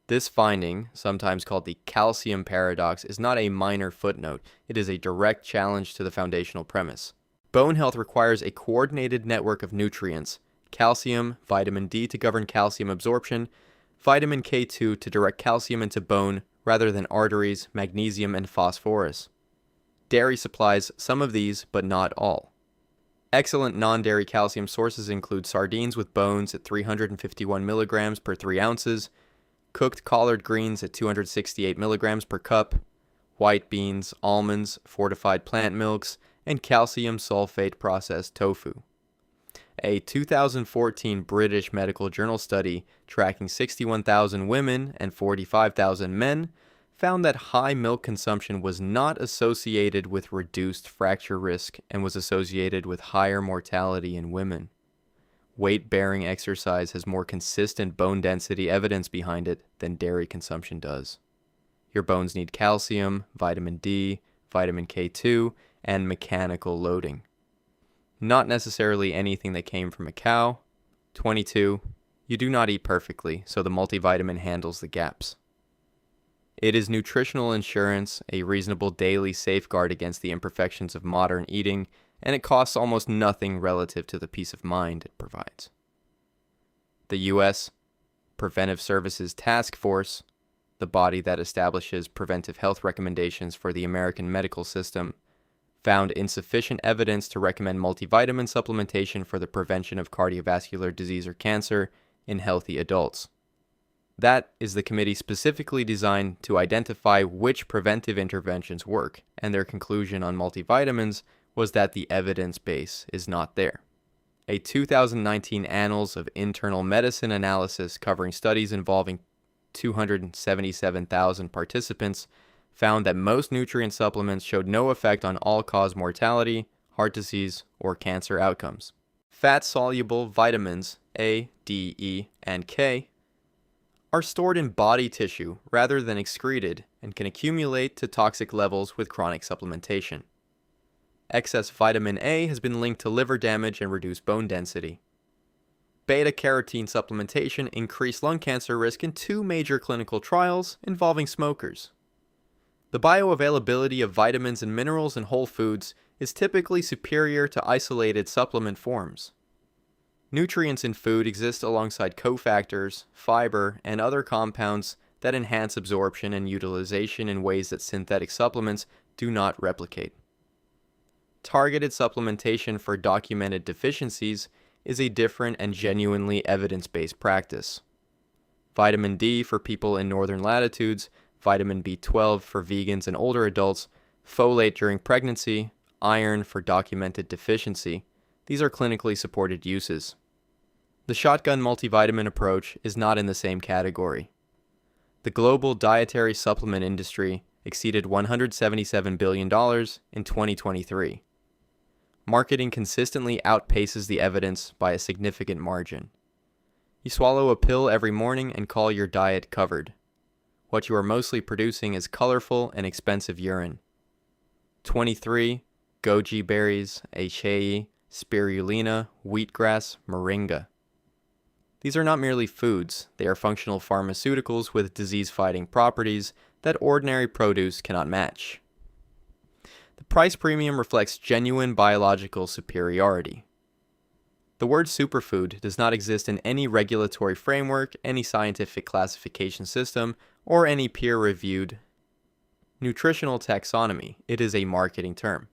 S1: This finding, sometimes called the calcium paradox, is not a minor footnote. It is a direct challenge to the foundational premise. Bone health requires a coordinated network of nutrients: calcium, vitamin D to govern calcium absorption, vitamin K2 to direct calcium into bone rather than arteries, magnesium, and phosphorus. Dairy supplies some of these, but not all. Excellent non-dairy calcium sources include sardines with bones at 351 milligrams per 3 ounces, cooked collard greens at 268 milligrams per cup, white beans, almonds, fortified plant milks, and calcium sulfate processed tofu. A 2014 British Medical Journal study tracking 61,000 women and 45,000 men found that high milk consumption was not associated with reduced fracture risk and was associated with higher mortality in women. Weight-bearing exercise has more consistent bone density evidence behind it than dairy consumption does. Your bones need calcium, vitamin D, vitamin K2, and mechanical loading. Not necessarily anything that came from a cow. 22. You do not eat perfectly, so the multivitamin handles the gaps. It is nutritional insurance, a reasonable daily safeguard against the imperfections of modern eating, and it costs almost nothing relative to the peace of mind it provides. The U.S. Preventive Services Task Force, the body that establishes preventive health recommendations for the American medical system, found insufficient evidence to recommend multivitamin supplementation for the prevention of cardiovascular disease or cancer in healthy adults. That is the committee specifically designed to identify which preventive interventions work, and their conclusion on multivitamins was that the evidence base is not there. A 2019 Annals of Internal Medicine analysis covering studies involving 277,000 participants found that most nutrient supplements showed no effect on all-cause mortality, heart disease, or cancer outcomes. Fat-soluble vitamins A, D, E, and K are stored in body tissue rather than excreted and can accumulate to toxic levels with chronic supplementation. Excess vitamin A has been linked to liver damage and reduced bone density. Beta-carotene supplementation increased lung cancer risk in 2 major clinical trials involving smokers. The bioavailability of vitamins and minerals in whole foods is typically superior to isolated supplement forms. Nutrients in food exist alongside cofactors, fiber, and other compounds that enhance absorption and utilization in ways that synthetic supplements do not replicate. Targeted supplementation for documented deficiencies is a different and genuinely evidence-based practice. Vitamin D for people in northern latitudes, vitamin B12 for vegans and older adults, folate during pregnancy, iron for documented deficiency. These are clinically supported uses. The shotgun multivitamin approach is not in the same category. The global dietary supplement industry exceeded $177 billion in 2023. Marketing consistently outpaces the evidence by a significant margin. You swallow a pill every morning and call your diet covered. What you are mostly producing is colorful and expensive urine. 23. Goji berries, acai, spirulina, wheatgrass, moringa. These are not merely foods, they are functional pharmaceuticals with disease-fighting properties that ordinary produce cannot match. The price premium reflects genuine biological superiority. The word superfood does not exist in any regulatory framework, any scientific classification system, or any peer-reviewed nutritional taxonomy. It is a marketing term.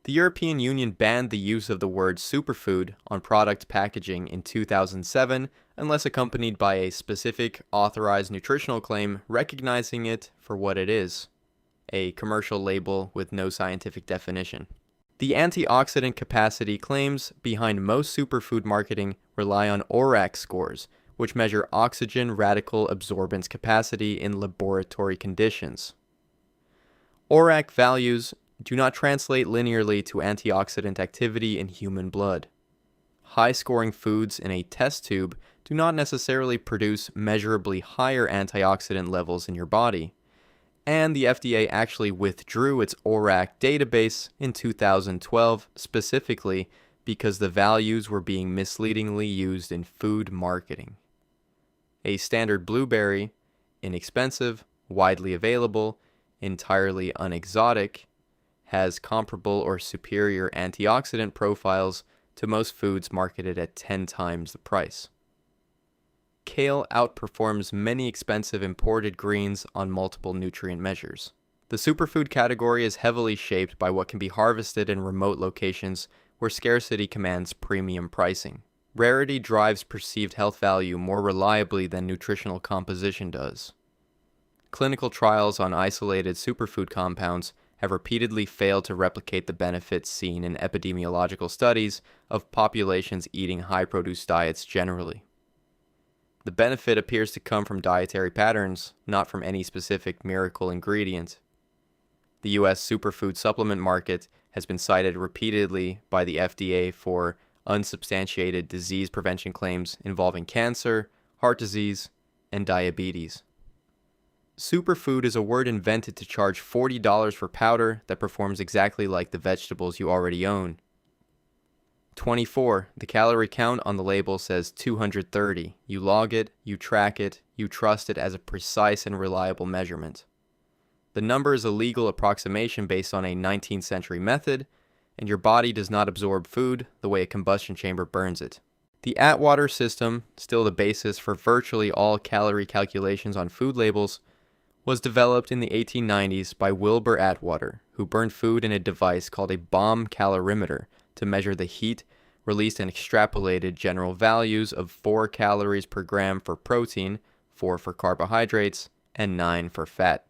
S1: The European Union banned the use of the word superfood on product packaging in 2007 unless accompanied by a specific authorized nutritional claim recognizing it for what it is, a commercial label with no scientific definition. The antioxidant capacity claims behind most superfood marketing rely on ORAC scores, which measure oxygen radical absorbance capacity in laboratory conditions. ORAC values do not translate linearly to antioxidant activity in human blood. High-scoring foods in a test tube do not necessarily produce measurably higher antioxidant levels in your body, and the FDA actually withdrew its ORAC database in 2012 specifically because the values were being misleadingly used in food marketing. A standard blueberry, inexpensive, widely available, entirely unexotic, has comparable or superior antioxidant profiles to most foods marketed at 10 times the price. Kale outperforms many expensive imported greens on multiple nutrient measures. The superfood category is heavily shaped by what can be harvested in remote locations where scarcity commands premium pricing. Rarity drives perceived health value more reliably than nutritional composition does. Clinical trials on isolated superfood compounds have repeatedly failed to replicate the benefits seen in epidemiological studies of populations eating high-produce diets generally. The benefit appears to come from dietary patterns, not from any specific miracle ingredient. The U.S. superfood supplement market has been cited repeatedly by the FDA for unsubstantiated disease prevention claims involving cancer, heart disease, and diabetes. Superfood is a word invented to charge $40 for powder that performs exactly like the vegetables you already own. 24. The calorie count on the label says 230. You log it, you track it, you trust it as a precise and reliable measurement. The number is a legal approximation based on a 19th century method, and your body does not absorb food the way a combustion chamber burns it. The Atwater system, still the basis for virtually all calorie calculations on food labels, was developed in the 1890s by Wilbur Atwater, who burned food in a device called a bomb calorimeter to measure the heat, released and extrapolated general values of 4 calories per gram for protein, 4 for carbohydrates, and 9 for fat.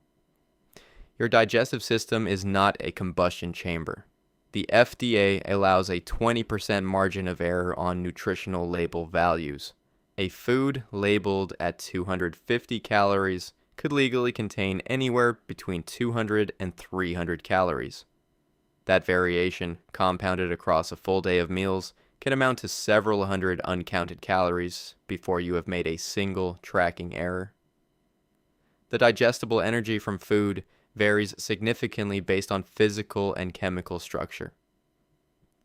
S1: Your digestive system is not a combustion chamber. The FDA allows a 20% margin of error on nutritional label values. A food labeled at 250 calories could legally contain anywhere between 200 and 300 calories. That variation, compounded across a full day of meals, can amount to several hundred uncounted calories before you have made a single tracking error. The digestible energy from food varies significantly based on physical and chemical structure.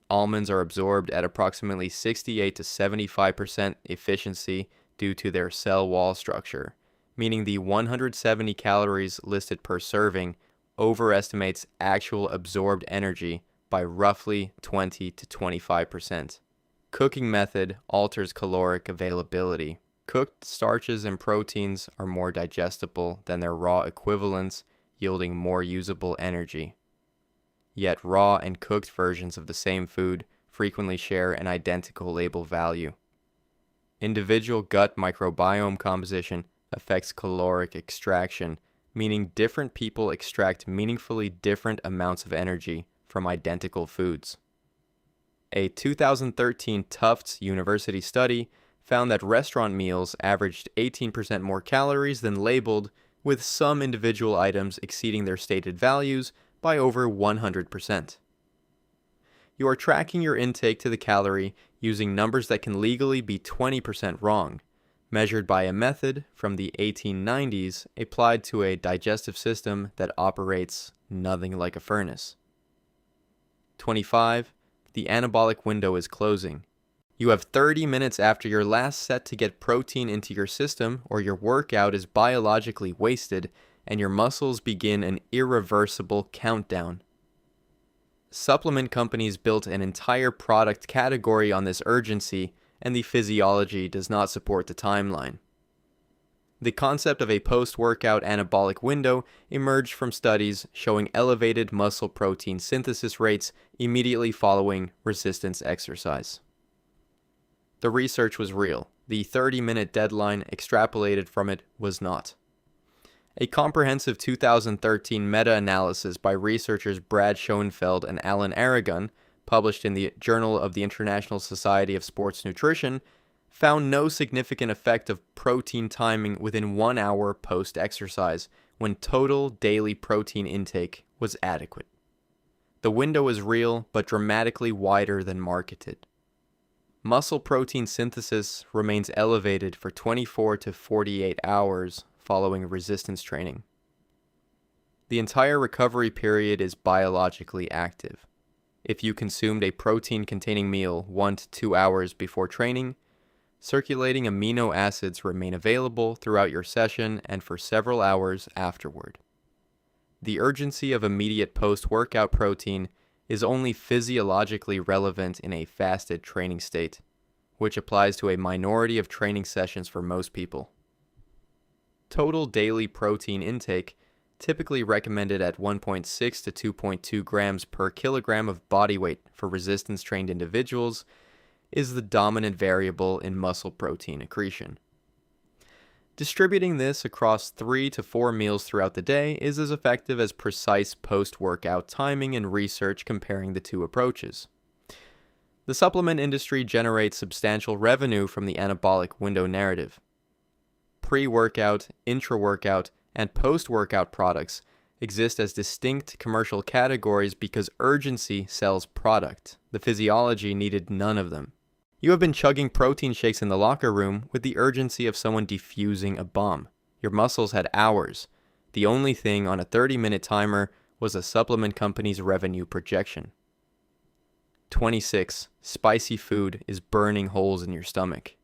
S1: Almonds are absorbed at approximately 68 to 75% efficiency due to their cell wall structure, meaning the 170 calories listed per serving overestimates actual absorbed energy by roughly 20 to 25%. Cooking method alters caloric availability. Cooked starches and proteins are more digestible than their raw equivalents, yielding more usable energy. Yet raw and cooked versions of the same food frequently share an identical label value. Individual gut microbiome composition affects caloric extraction, meaning different people extract meaningfully different amounts of energy from identical foods. A 2013 Tufts University study found that restaurant meals averaged 18% more calories than labeled, with some individual items exceeding their stated values by over 100%. You are tracking your intake to the calorie using numbers that can legally be 20% wrong, measured by a method from the 1890s applied to a digestive system that operates nothing like a furnace. 25. The anabolic window is closing. You have 30 minutes after your last set to get protein into your system, or your workout is biologically wasted and your muscles begin an irreversible countdown. Supplement companies built an entire product category on this urgency, and the physiology does not support the timeline. The concept of a post-workout anabolic window emerged from studies showing elevated muscle protein synthesis rates immediately following resistance exercise. The research was real. The 30-minute deadline extrapolated from it was not. A comprehensive 2013 meta-analysis by researchers Brad Schoenfeld and Alan Aragon, published in the Journal of the International Society of Sports Nutrition, found no significant effect of protein timing within 1 hour post-exercise when total daily protein intake was adequate. The window is real, but dramatically wider than marketed. Muscle protein synthesis remains elevated for 24 to 48 hours following resistance training. The entire recovery period is biologically active. If you consumed a protein-containing meal 1 to 2 hours before training, circulating amino acids remain available throughout your session and for several hours afterward. The urgency of immediate post-workout protein is only physiologically relevant in a fasted training state, which applies to a minority of training sessions for most people. Total daily protein intake, typically recommended at 1.6 to 2.2 grams per kilogram of body weight for resistance-trained individuals, is the dominant variable in muscle protein accretion. Distributing this across 3 to 4 meals throughout the day is as effective as precise post-workout timing and research comparing the two approaches. The supplement industry generates substantial revenue from the anabolic window narrative. Pre-workout, intra-workout, and post-workout products exist as distinct commercial categories because urgency sells product. The physiology needed none of them. You have been chugging protein shakes in the locker room with the urgency of someone defusing a bomb. Your muscles had hours. The only thing on a 30-minute timer was a supplement company's revenue projection. 26. Spicy food is burning holes in your stomach.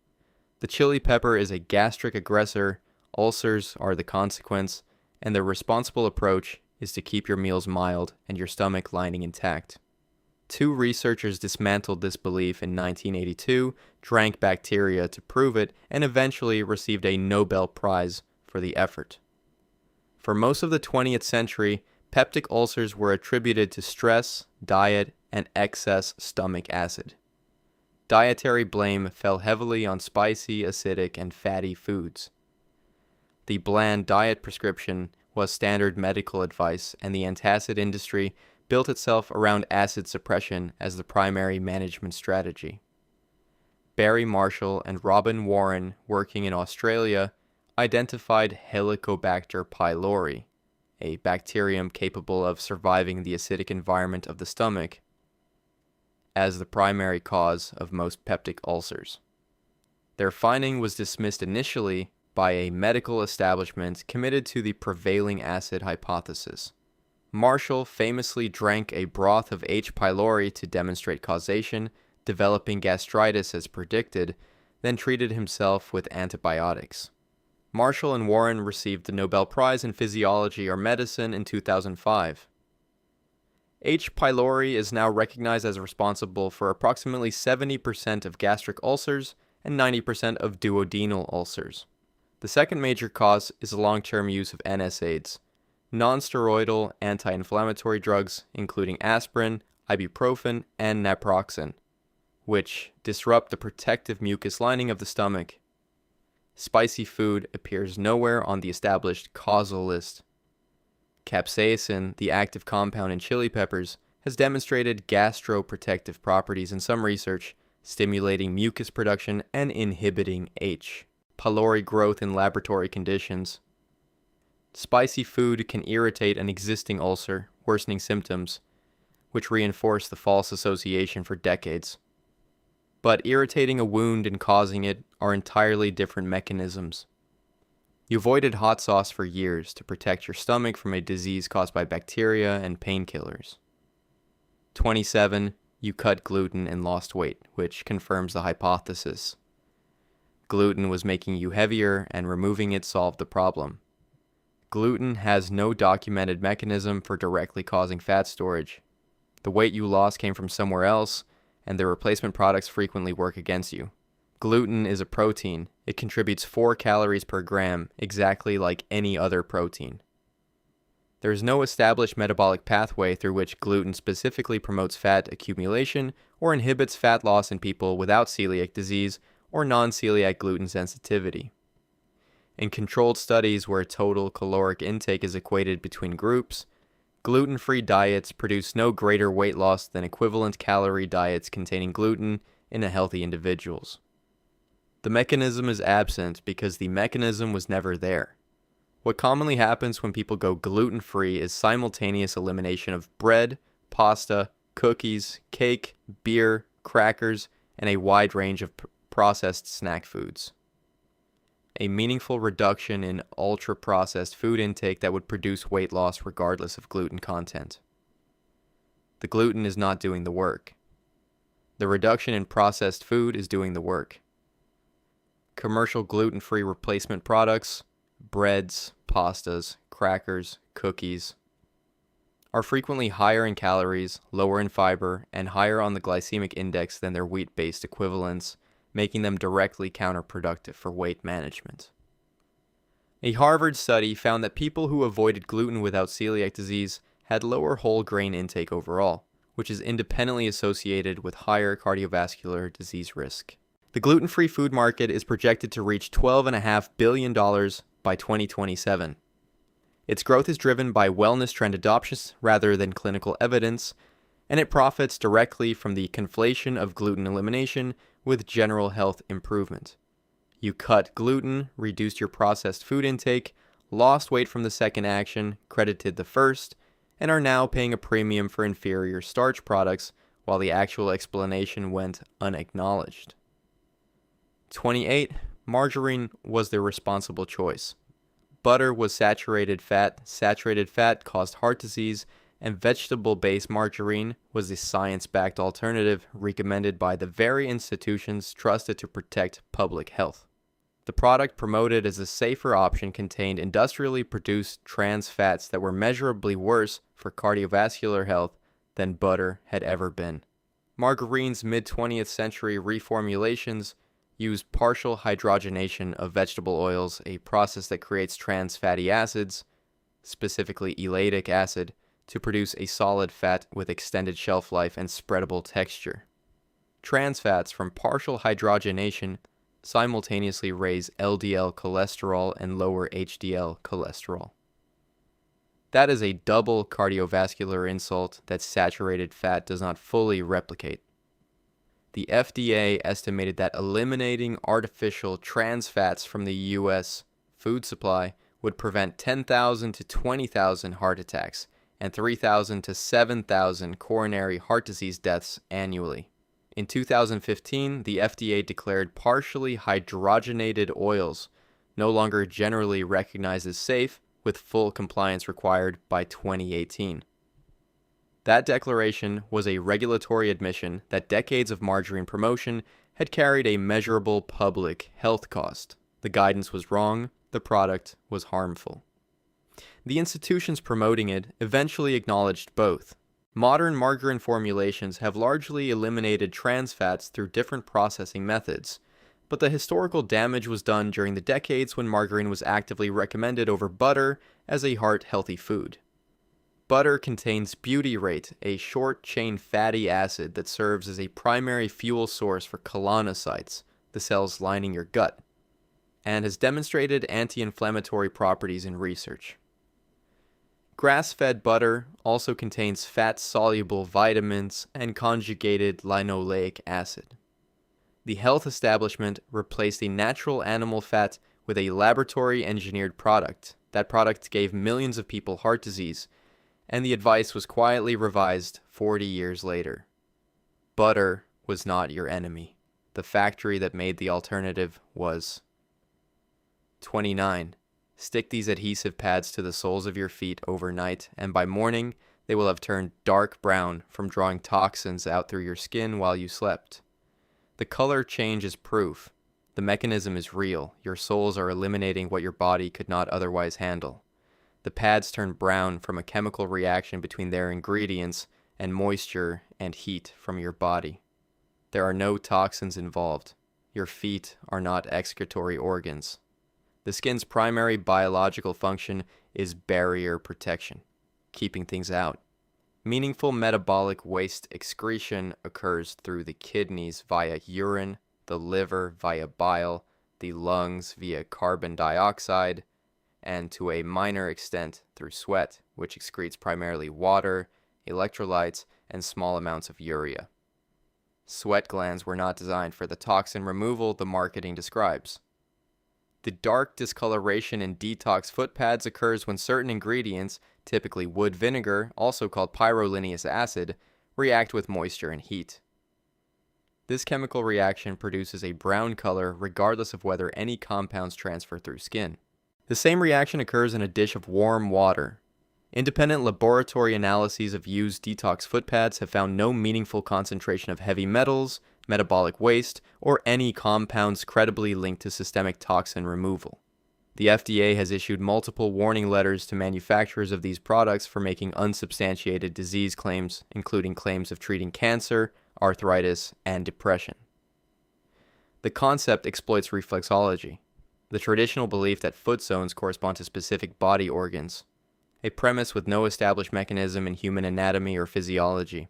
S1: The chili pepper is a gastric aggressor, ulcers are the consequence, and the responsible approach is to keep your meals mild and your stomach lining intact. 2 researchers dismantled this belief in 1982, drank bacteria to prove it, and eventually received a Nobel Prize for the effort. For most of the 20th century, peptic ulcers were attributed to stress, diet, and excess stomach acid. Dietary blame fell heavily on spicy, acidic, and fatty foods. The bland diet prescription was standard medical advice, and the antacid industry built itself around acid suppression as the primary management strategy. Barry Marshall and Robin Warren, working in Australia, identified Helicobacter pylori, a bacterium capable of surviving the acidic environment of the stomach, as the primary cause of most peptic ulcers. Their finding was dismissed initially by a medical establishment committed to the prevailing acid hypothesis. Marshall famously drank a broth of H. pylori to demonstrate causation, developing gastritis as predicted, then treated himself with antibiotics. Marshall and Warren received the Nobel Prize in Physiology or Medicine in 2005. H. pylori is now recognized as responsible for approximately 70% of gastric ulcers and 90% of duodenal ulcers. The second major cause is the long-term use of NSAIDs, non-steroidal anti-inflammatory drugs including aspirin, ibuprofen, and naproxen, which disrupt the protective mucus lining of the stomach. Spicy food appears nowhere on the established causal list. Capsaicin, the active compound in chili peppers, has demonstrated gastroprotective properties in some research, stimulating mucus production and inhibiting H. pylori growth in laboratory conditions. Spicy food can irritate an existing ulcer, worsening symptoms, which reinforce the false association for decades. But irritating a wound and causing it are entirely different mechanisms. You avoided hot sauce for years to protect your stomach from a disease caused by bacteria and painkillers. 27. You cut gluten and lost weight, which confirms the hypothesis. Gluten was making you heavier, and removing it solved the problem. Gluten has no documented mechanism for directly causing fat storage. The weight you lost came from somewhere else, and the replacement products frequently work against you. Gluten is a protein. It contributes 4 calories per gram, exactly like any other protein. There is no established metabolic pathway through which gluten specifically promotes fat accumulation or inhibits fat loss in people without celiac disease or non-celiac gluten sensitivity. In controlled studies where total caloric intake is equated between groups, gluten-free diets produce no greater weight loss than equivalent calorie diets containing gluten in healthy individuals. The mechanism is absent because the mechanism was never there. What commonly happens when people go gluten-free is simultaneous elimination of bread, pasta, cookies, cake, beer, crackers, and a wide range of processed snack foods. A meaningful reduction in ultra-processed food intake that would produce weight loss regardless of gluten content. The gluten is not doing the work. The reduction in processed food is doing the work. Commercial gluten-free replacement products, breads, pastas, crackers, cookies, are frequently higher in calories, lower in fiber, and higher on the glycemic index than their wheat-based equivalents, making them directly counterproductive for weight management. A Harvard study found that people who avoided gluten without celiac disease had lower whole grain intake overall, which is independently associated with higher cardiovascular disease risk. The gluten-free food market is projected to reach $12.5 billion by 2027. Its growth is driven by wellness trend adoptions rather than clinical evidence, and it profits directly from the conflation of gluten elimination with general health improvement. You cut gluten, reduced your processed food intake, lost weight from the second action, credited the first, and are now paying a premium for inferior starch products while the actual explanation went unacknowledged. 28. Margarine was the responsible choice. Butter was saturated fat caused heart disease, and vegetable-based margarine was the science-backed alternative recommended by the very institutions trusted to protect public health. The product promoted as a safer option contained industrially produced trans fats that were measurably worse for cardiovascular health than butter had ever been. Margarine's mid-20th century reformulations used partial hydrogenation of vegetable oils, a process that creates trans fatty acids, specifically ellatic acid, to produce a solid fat with extended shelf life and spreadable texture. Trans fats from partial hydrogenation simultaneously raise LDL cholesterol and lower HDL cholesterol. That is a double cardiovascular insult that saturated fat does not fully replicate. The FDA estimated that eliminating artificial trans fats from the U.S. food supply would prevent 10,000 to 20,000 heart attacks and 3,000 to 7,000 coronary heart disease deaths annually. In 2015, the FDA declared partially hydrogenated oils no longer generally recognized as safe, with full compliance required by 2018. That declaration was a regulatory admission that decades of margarine promotion had carried a measurable public health cost. The guidance was wrong, the product was harmful. The institutions promoting it eventually acknowledged both. Modern margarine formulations have largely eliminated trans fats through different processing methods, but the historical damage was done during the decades when margarine was actively recommended over butter as a heart-healthy food. Butter contains butyrate, a short-chain fatty acid that serves as a primary fuel source for colonocytes, the cells lining your gut, and has demonstrated anti-inflammatory properties in research. Grass-fed butter also contains fat-soluble vitamins and conjugated linoleic acid. The health establishment replaced a natural animal fat with a laboratory-engineered product. That product gave millions of people heart disease, and the advice was quietly revised 40 years later. Butter was not your enemy. The factory that made the alternative was. 29. Stick these adhesive pads to the soles of your feet overnight, and by morning, they will have turned dark brown from drawing toxins out through your skin while you slept. The color change is proof. The mechanism is real. Your souls are eliminating what your body could not otherwise handle. The pads turn brown from a chemical reaction between their ingredients and moisture and heat from your body. There are no toxins involved. Your feet are not excretory organs. The skin's primary biological function is barrier protection, keeping things out. Meaningful metabolic waste excretion occurs through the kidneys via urine, the liver via bile, the lungs via carbon dioxide, and to a minor extent through sweat, which excretes primarily water, electrolytes, and small amounts of urea. Sweat glands were not designed for the toxin removal the marketing describes. The dark discoloration in detox foot pads occurs when certain ingredients, typically wood vinegar, also called pyrrolinious acid, react with moisture and heat. This chemical reaction produces a brown color regardless of whether any compounds transfer through skin. The same reaction occurs in a dish of warm water. Independent laboratory analyses of used detox foot pads have found no meaningful concentration of heavy metals, metabolic waste, or any compounds credibly linked to systemic toxin removal. The FDA has issued multiple warning letters to manufacturers of these products for making unsubstantiated disease claims, including claims of treating cancer, arthritis, and depression. The concept exploits reflexology, the traditional belief that foot zones correspond to specific body organs, a premise with no established mechanism in human anatomy or physiology.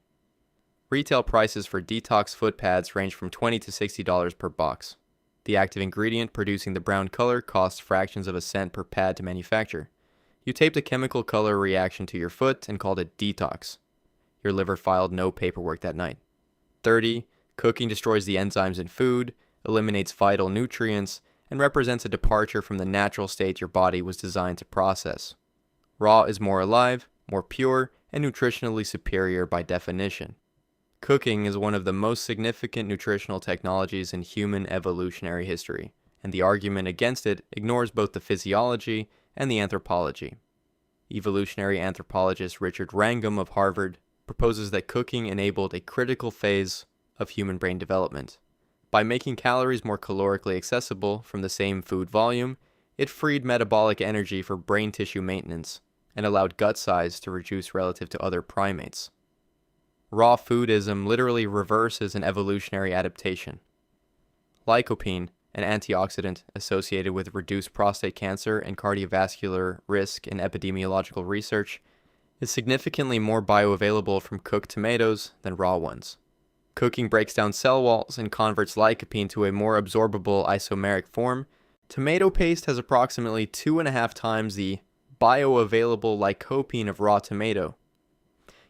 S1: Retail prices for detox foot pads range from $20 to $60 per box. The active ingredient producing the brown color costs fractions of a cent per pad to manufacture. You taped a chemical color reaction to your foot and called it detox. Your liver filed no paperwork that night. 30. Cooking destroys the enzymes in food, eliminates vital nutrients, and represents a departure from the natural state your body was designed to process. Raw is more alive, more pure, and nutritionally superior by definition. Cooking is one of the most significant nutritional technologies in human evolutionary history, and the argument against it ignores both the physiology and the anthropology. Evolutionary anthropologist Richard Wrangham of Harvard proposes that cooking enabled a critical phase of human brain development. By making calories more calorically accessible from the same food volume, it freed metabolic energy for brain tissue maintenance and allowed gut size to reduce relative to other primates. Raw foodism literally reverses an evolutionary adaptation. Lycopene, an antioxidant associated with reduced prostate cancer and cardiovascular risk in epidemiological research, is significantly more bioavailable from cooked tomatoes than raw ones. Cooking breaks down cell walls and converts lycopene to a more absorbable isomeric form. Tomato paste has approximately 2.5 times the bioavailable lycopene of raw tomato.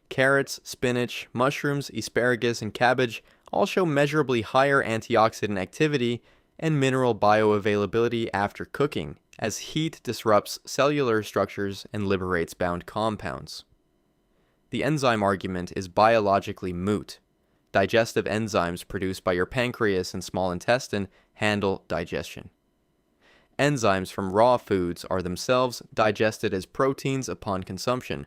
S1: Carrots, spinach, mushrooms, asparagus, and cabbage all show measurably higher antioxidant activity and mineral bioavailability after cooking, as heat disrupts cellular structures and liberates bound compounds. The enzyme argument is biologically moot. Digestive enzymes produced by your pancreas and small intestine handle digestion. Enzymes from raw foods are themselves digested as proteins upon consumption.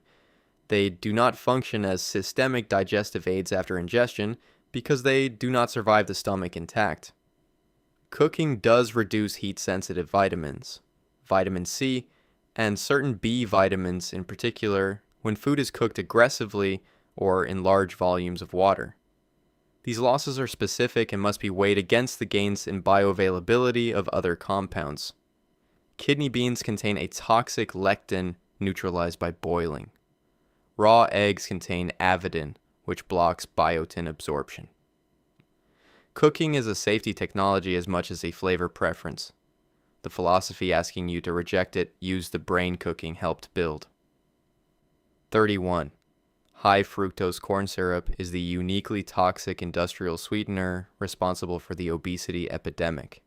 S1: They do not function as systemic digestive aids after ingestion because they do not survive the stomach intact. Cooking does reduce heat-sensitive vitamins, vitamin C, and certain B vitamins in particular when food is cooked aggressively or in large volumes of water. These losses are specific and must be weighed against the gains in bioavailability of other compounds. Kidney beans contain a toxic lectin neutralized by boiling. Raw eggs contain avidin, which blocks biotin absorption. Cooking is a safety technology as much as a flavor preference. The philosophy asking you to reject it used the brain cooking helped build. 31. High fructose corn syrup is the uniquely toxic industrial sweetener responsible for the obesity epidemic.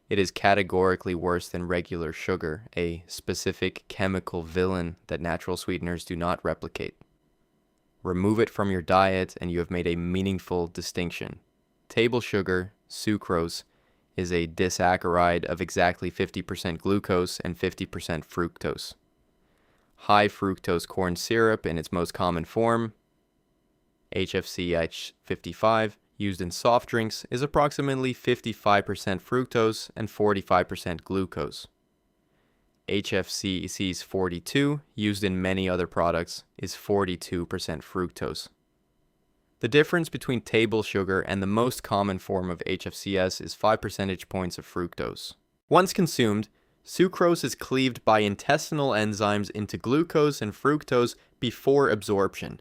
S1: It is categorically worse than regular sugar, a specific chemical villain that natural sweeteners do not replicate. Remove it from your diet and you have made a meaningful distinction. Table sugar, sucrose, is a disaccharide of exactly 50% glucose and 50% fructose. high fructose corn syrup in its most common form, HFCH55, used in soft drinks, is approximately 55% fructose and 45% glucose. HFCC42, used in many other products, is 42% fructose. The difference between table sugar and the most common form of HFCS is 5 percentage points of fructose. Once consumed, sucrose is cleaved by intestinal enzymes into glucose and fructose before absorption,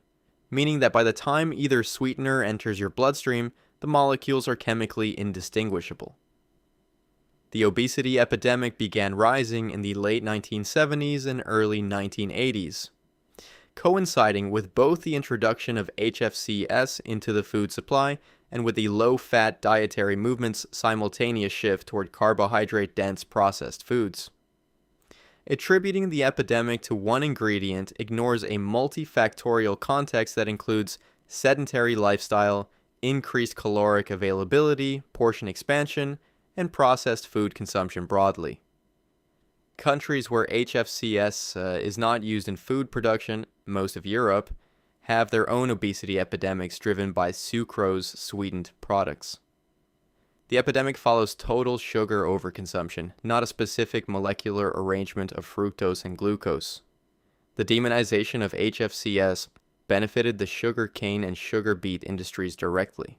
S1: meaning that by the time either sweetener enters your bloodstream, the molecules are chemically indistinguishable. The obesity epidemic began rising in the late 1970s and early 1980s, coinciding with both the introduction of HFCS into the food supply and with the low-fat dietary movement's simultaneous shift toward carbohydrate-dense processed foods. Attributing the epidemic to one ingredient ignores a multifactorial context that includes sedentary lifestyle, increased caloric availability, portion expansion, and processed food consumption broadly. Countries where HFCS is not used in food production, most of Europe, have their own obesity epidemics driven by sucrose-sweetened products. The epidemic follows total sugar overconsumption, not a specific molecular arrangement of fructose and glucose. The demonization of HFCS benefited the sugar cane and sugar beet industries directly.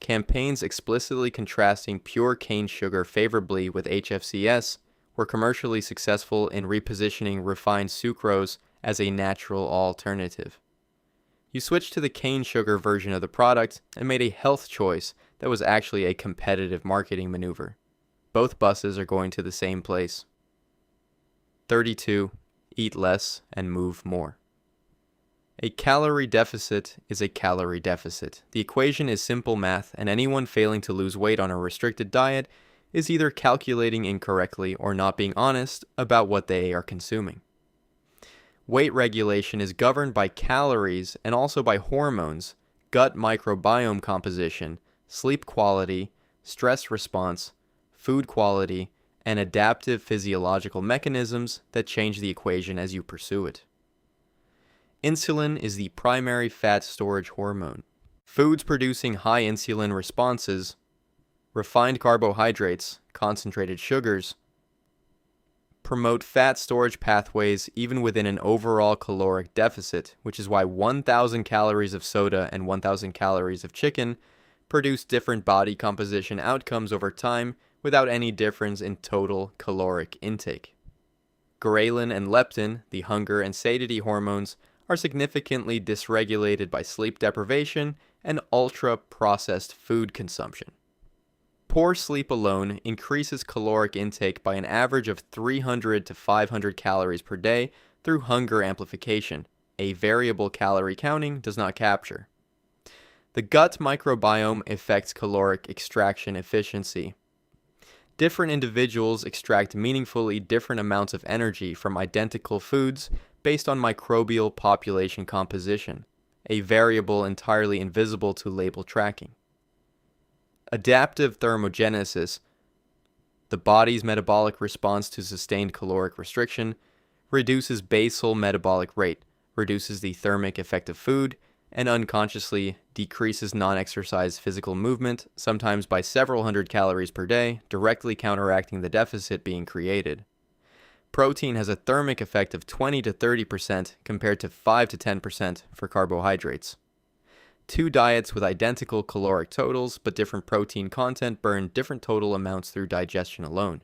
S1: Campaigns explicitly contrasting pure cane sugar favorably with HFCS were commercially successful in repositioning refined sucrose as a natural alternative. You switched to the cane sugar version of the product and made a health choice that was actually a competitive marketing maneuver. Both buses are going to the same place. 32. Eat less and move more. A calorie deficit is a calorie deficit. The equation is simple math, and anyone failing to lose weight on a restricted diet is either calculating incorrectly or not being honest about what they are consuming. Weight regulation is governed by calories and also by hormones, gut microbiome composition, sleep quality, stress response, food quality, and adaptive physiological mechanisms that change the equation as you pursue it. Insulin is the primary fat storage hormone. Foods producing high insulin responses, refined carbohydrates, concentrated sugars, promote fat storage pathways even within an overall caloric deficit, which is why 1,000 calories of soda and 1,000 calories of chicken produce different body composition outcomes over time without any difference in total caloric intake. Ghrelin and leptin, the hunger and satiety hormones, are significantly dysregulated by sleep deprivation and ultra-processed food consumption. Poor sleep alone increases caloric intake by an average of 300 to 500 calories per day through hunger amplification, a variable calorie counting does not capture. The gut microbiome affects caloric extraction efficiency. Different individuals extract meaningfully different amounts of energy from identical foods based on microbial population composition, a variable entirely invisible to label tracking. Adaptive thermogenesis, the body's metabolic response to sustained caloric restriction, reduces basal metabolic rate, reduces the thermic effect of food, and unconsciously decreases non-exercise physical movement, sometimes by several hundred calories per day, directly counteracting the deficit being created. Protein has a thermic effect of 20 to 30% compared to 5 to 10% for carbohydrates. Two diets with identical caloric totals but different protein content burn different total amounts through digestion alone.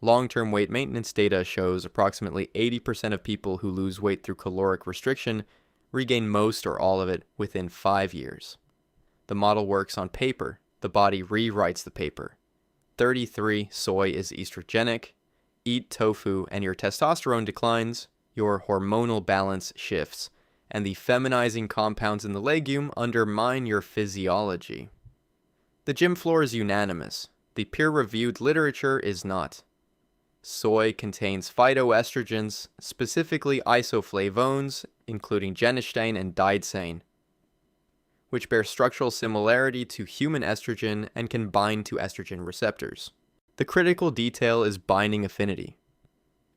S1: Long-term weight maintenance data shows approximately 80% of people who lose weight through caloric restriction regain most or all of it within 5 years. The model works on paper. The body rewrites the paper. 33. Soy is estrogenic. Eat tofu and your testosterone declines, your hormonal balance shifts, and the feminizing compounds in the legume undermine your physiology. The gym floor is unanimous. The peer-reviewed literature is not. Soy contains phytoestrogens, specifically isoflavones, including genistein and dietzain, which bear structural similarity to human estrogen and can bind to estrogen receptors. The critical detail is binding affinity.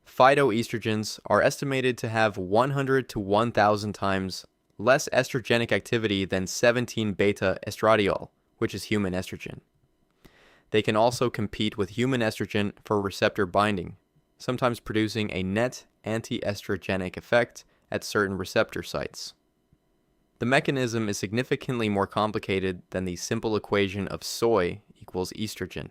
S1: Phytoestrogens are estimated to have 100 to 1,000 times less estrogenic activity than 17-beta estradiol, which is human estrogen. They can also compete with human estrogen for receptor binding, sometimes producing a net anti-estrogenic effect at certain receptor sites. The mechanism is significantly more complicated than the simple equation of soy equals estrogen.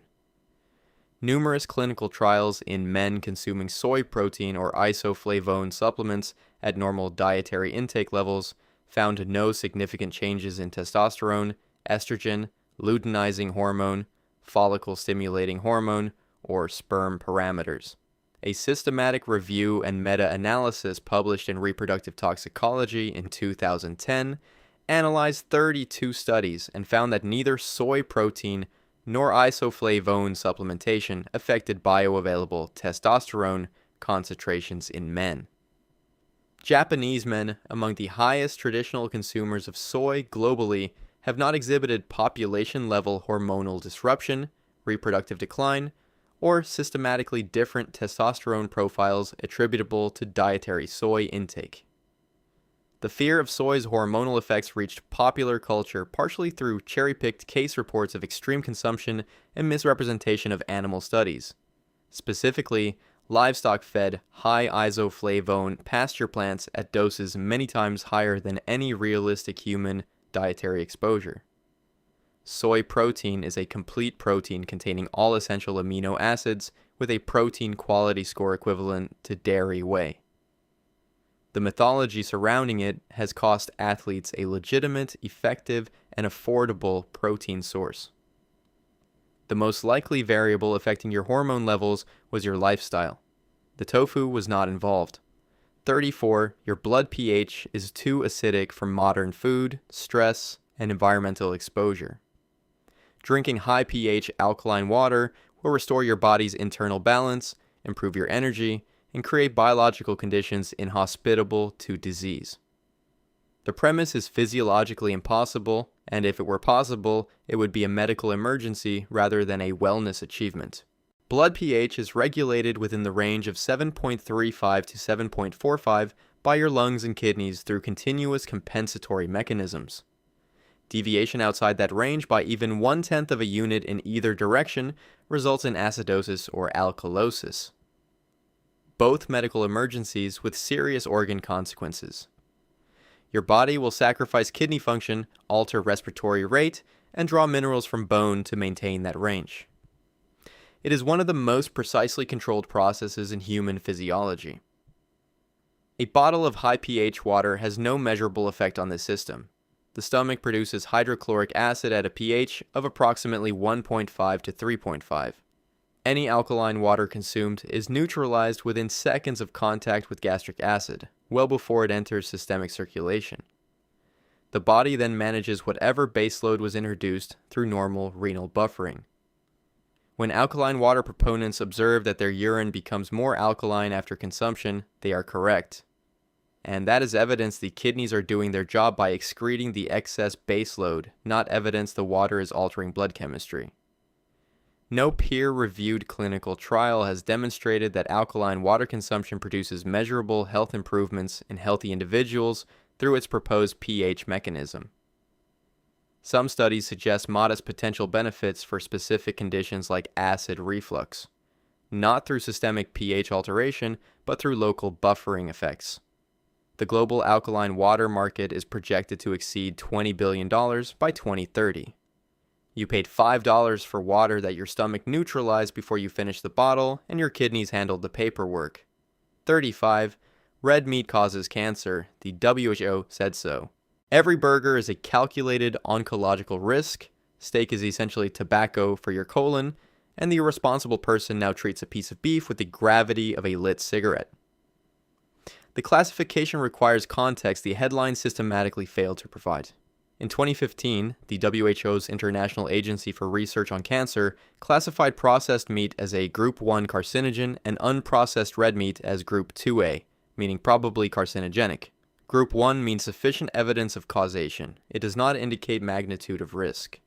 S1: Numerous clinical trials in men consuming soy protein or isoflavone supplements at normal dietary intake levels found no significant changes in testosterone, estrogen, luteinizing hormone, follicle-stimulating hormone, or sperm parameters. A systematic review and meta-analysis published in Reproductive Toxicology in 2010 analyzed 32 studies and found that neither soy protein nor isoflavone supplementation affected bioavailable testosterone concentrations in men. Japanese men, among the highest traditional consumers of soy globally, have not exhibited population-level hormonal disruption, reproductive decline, or systematically different testosterone profiles attributable to dietary soy intake. The fear of soy's hormonal effects reached popular culture partially through cherry-picked case reports of extreme consumption and misrepresentation of animal studies. Specifically, livestock fed high isoflavone pasture plants at doses many times higher than any realistic human dietary exposure. Soy protein is a complete protein containing all essential amino acids with a protein quality score equivalent to dairy whey. The mythology surrounding it has cost athletes a legitimate, effective, and affordable protein source. The most likely variable affecting your hormone levels was your lifestyle. The tofu was not involved. 34, your blood pH is too acidic for modern food, stress, and environmental exposure. Drinking high pH alkaline water will restore your body's internal balance, improve your energy, and create biological conditions inhospitable to disease. The premise is physiologically impossible, and if it were possible, it would be a medical emergency rather than a wellness achievement. Blood pH is regulated within the range of 7.35 to 7.45 by your lungs and kidneys through continuous compensatory mechanisms. Deviation outside that range by even 1/10 of a unit in either direction results in acidosis or alkalosis. Both medical emergencies with serious organ consequences. Your body will sacrifice kidney function, alter respiratory rate, and draw minerals from bone to maintain that range. It is one of the most precisely controlled processes in human physiology. A bottle of high pH water has no measurable effect on this system. The stomach produces hydrochloric acid at a pH of approximately 1.5 to 3.5. Any alkaline water consumed is neutralized within seconds of contact with gastric acid, well before it enters systemic circulation. The body then manages whatever baseload was introduced through normal renal buffering. When alkaline water proponents observe that their urine becomes more alkaline after consumption, they are correct. And that is evidence the kidneys are doing their job by excreting the excess baseload, not evidence the water is altering blood chemistry. No peer-reviewed clinical trial has demonstrated that alkaline water consumption produces measurable health improvements in healthy individuals through its proposed pH mechanism. Some studies suggest modest potential benefits for specific conditions like acid reflux, not through systemic pH alteration, but through local buffering effects. The global alkaline water market is projected to exceed $20 billion by 2030. You paid $5 for water that your stomach neutralized before you finished the bottle, and your kidneys handled the paperwork. 35. Red meat causes cancer. The WHO said so. Every burger is a calculated oncological risk. Steak is essentially tobacco for your colon, and the irresponsible person now treats a piece of beef with the gravity of a lit cigarette. The classification requires context the headlines systematically fail to provide. In 2015, the WHO's International Agency for Research on Cancer classified processed meat as a Group 1 carcinogen and unprocessed red meat as Group 2A, meaning probably carcinogenic. Group 1 means sufficient evidence of causation. It does not indicate magnitude of risk.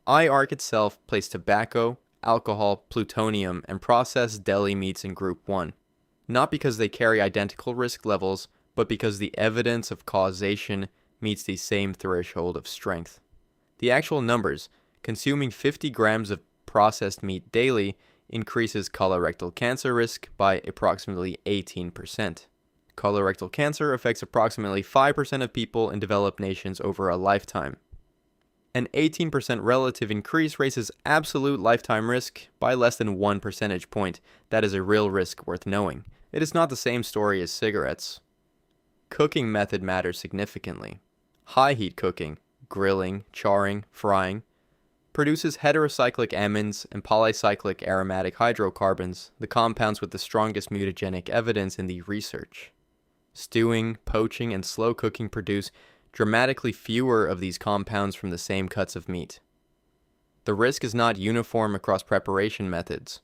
S1: IARC itself placed tobacco, alcohol, plutonium, and processed deli meats in Group 1, not because they carry identical risk levels, but because the evidence of causation meets the same threshold of strength. The actual numbers: consuming 50 grams of processed meat daily increases colorectal cancer risk by approximately 18%. Colorectal cancer affects approximately 5% of people in developed nations over a lifetime. An 18% relative increase raises absolute lifetime risk by less than 1 percentage point. That is a real risk worth knowing. It is not the same story as cigarettes. Cooking method matters significantly. High heat cooking, grilling, charring, frying, produces heterocyclic amines and polycyclic aromatic hydrocarbons, the compounds with the strongest mutagenic evidence in the research. Stewing, poaching, and slow cooking produce dramatically fewer of these compounds from the same cuts of meat. The risk is not uniform across preparation methods.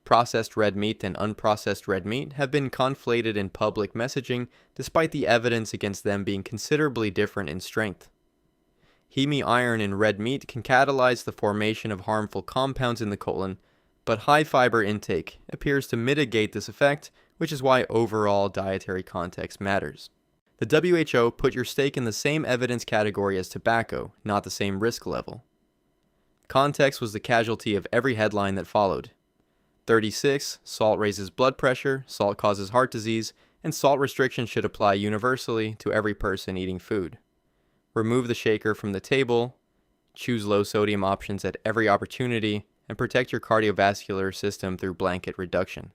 S1: Processed red meat and unprocessed red meat have been conflated in public messaging despite the evidence against them being considerably different in strength. Heme iron in red meat can catalyze the formation of harmful compounds in the colon, but high fiber intake appears to mitigate this effect, which is why overall dietary context matters. The WHO put your steak in the same evidence category as tobacco, not the same risk level. Context was the casualty of every headline that followed. 36, salt raises blood pressure, salt causes heart disease, and salt restrictions should apply universally to every person eating food. Remove the shaker from the table, choose low sodium options at every opportunity, and protect your cardiovascular system through blanket reduction.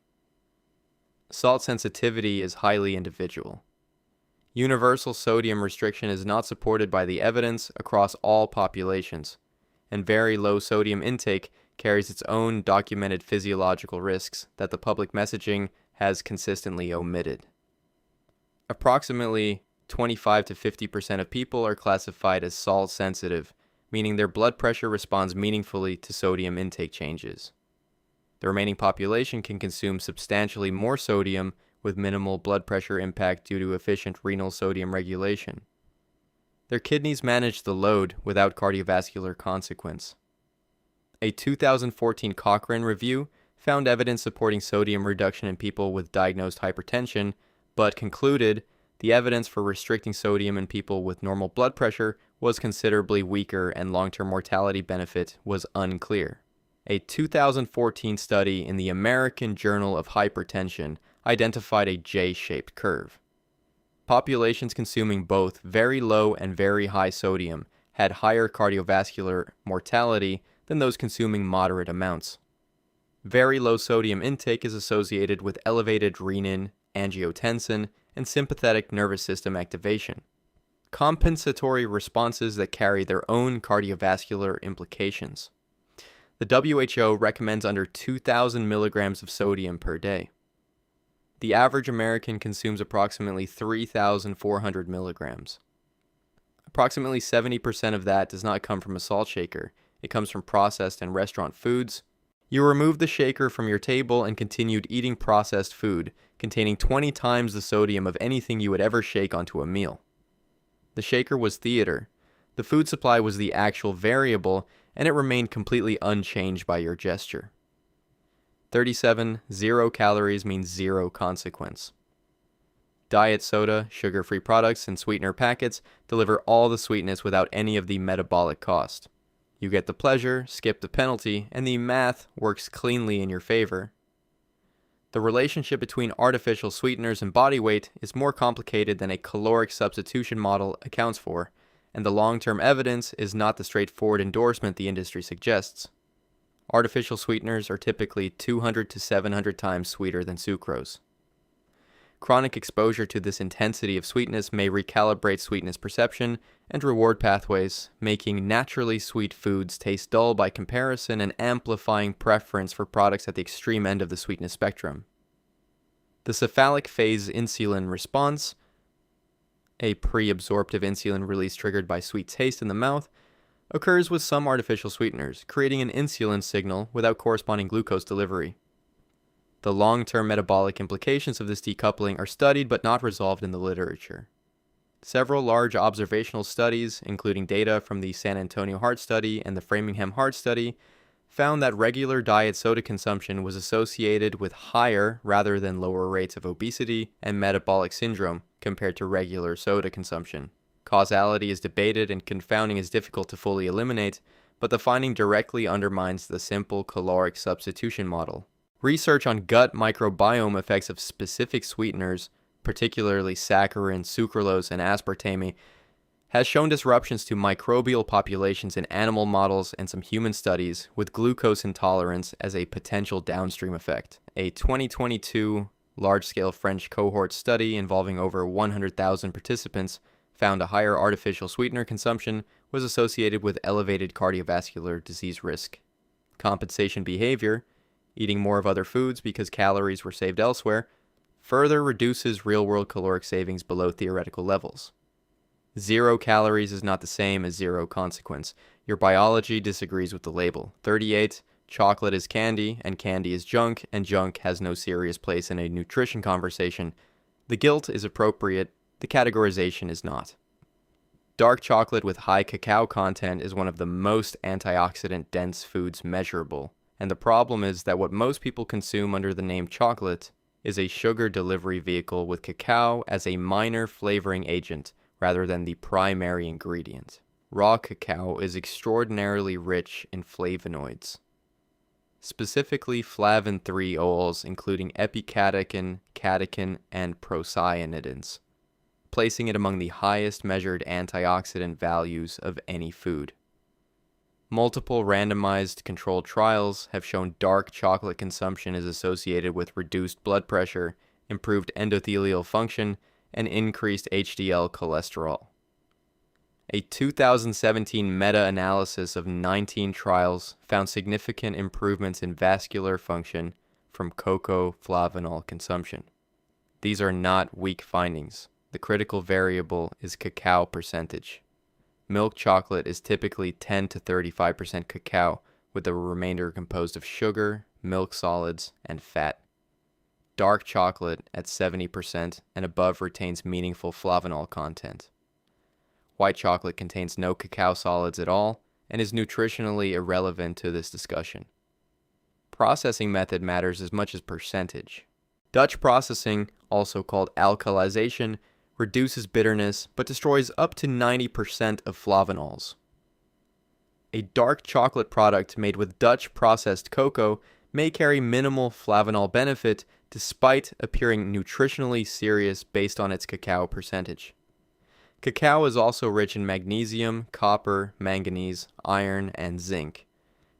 S1: Salt sensitivity is highly individual. Universal sodium restriction is not supported by the evidence across all populations, and very low sodium intake carries its own documented physiological risks that the public messaging has consistently omitted. Approximately 25 to 50% of people are classified as salt sensitive, meaning their blood pressure responds meaningfully to sodium intake changes. The remaining population can consume substantially more sodium with minimal blood pressure impact due to efficient renal sodium regulation. Their kidneys manage the load without cardiovascular consequence. A 2014 Cochrane review found evidence supporting sodium reduction in people with diagnosed hypertension, but concluded the evidence for restricting sodium in people with normal blood pressure was considerably weaker and long-term mortality benefit was unclear. A 2014 study in the American Journal of Hypertension identified a J-shaped curve. Populations consuming both very low and very high sodium had higher cardiovascular mortality than those consuming moderate amounts. Very low sodium intake is associated with elevated renin, angiotensin, and sympathetic nervous system activation, compensatory responses that carry their own cardiovascular implications. The WHO recommends under 2,000 milligrams of sodium per day. The average American consumes approximately 3,400 milligrams. Approximately 70% of that does not come from a salt shaker. It comes from processed and restaurant foods. You remove the shaker from your table and continued eating processed food, containing 20 times the sodium of anything you would ever shake onto a meal. The shaker was theater. The food supply was the actual variable, and it remained completely unchanged by your gesture. 37, 0 calories means 0 consequence. Diet soda, sugar-free products, and sweetener packets deliver all the sweetness without any of the metabolic cost. You get the pleasure, skip the penalty, and the math works cleanly in your favor. The relationship between artificial sweeteners and body weight is more complicated than a caloric substitution model accounts for, and the long-term evidence is not the straightforward endorsement the industry suggests. Artificial sweeteners are typically 200 to 700 times sweeter than sucrose. Chronic exposure to this intensity of sweetness may recalibrate sweetness perception and reward pathways, making naturally sweet foods taste dull by comparison and amplifying preference for products at the extreme end of the sweetness spectrum. The cephalic phase insulin response, a pre-absorptive insulin release triggered by sweet taste in the mouth, occurs with some artificial sweeteners, creating an insulin signal without corresponding glucose delivery. The long-term metabolic implications of this decoupling are studied but not resolved in the literature. Several large observational studies, including data from the San Antonio Heart Study and the Framingham Heart Study, found that regular diet soda consumption was associated with higher rather than lower rates of obesity and metabolic syndrome compared to regular soda consumption. Causality is debated and confounding is difficult to fully eliminate, but the finding directly undermines the simple caloric substitution model. Research on gut microbiome effects of specific sweeteners, particularly saccharin, sucralose, and aspartame, has shown disruptions to microbial populations in animal models and some human studies with glucose intolerance as a potential downstream effect. A 2022 large-scale French cohort study involving over 100,000 participants found a higher artificial sweetener consumption was associated with elevated cardiovascular disease risk. Compensation behavior, eating more of other foods because calories were saved elsewhere, further reduces real-world caloric savings below theoretical levels. 0 calories is not the same as 0 consequence. Your biology disagrees with the label. 38, chocolate is candy, and candy is junk, and junk has no serious place in a nutrition conversation. The guilt is appropriate, the categorization is not. Dark chocolate with high cacao content is one of the most antioxidant-dense foods measurable, and the problem is that what most people consume under the name chocolate is a sugar delivery vehicle with cacao as a minor flavoring agent, rather than the primary ingredient. Raw cacao is extraordinarily rich in flavonoids, specifically flavin-3-oils including epicatechin, catechin, and procyanidins, placing it among the highest measured antioxidant values of any food. Multiple randomized controlled trials have shown dark chocolate consumption is associated with reduced blood pressure, improved endothelial function, and increased HDL cholesterol. A 2017 meta-analysis of 19 trials found significant improvements in vascular function from cocoa flavanol consumption. These are not weak findings. The critical variable is cacao percentage. Milk chocolate is typically 10 to 35% cacao, with the remainder composed of sugar, milk solids, and fat. Dark chocolate at 70% and above retains meaningful flavanol content. White chocolate contains no cacao solids at all and is nutritionally irrelevant to this discussion. Processing method matters as much as percentage. Dutch processing, also called alkalization, reduces bitterness but destroys up to 90% of flavanols. A dark chocolate product made with Dutch processed cocoa may carry minimal flavanol benefit despite appearing nutritionally serious based on its cacao percentage. Cacao is also rich in magnesium, copper, manganese, iron, and zinc,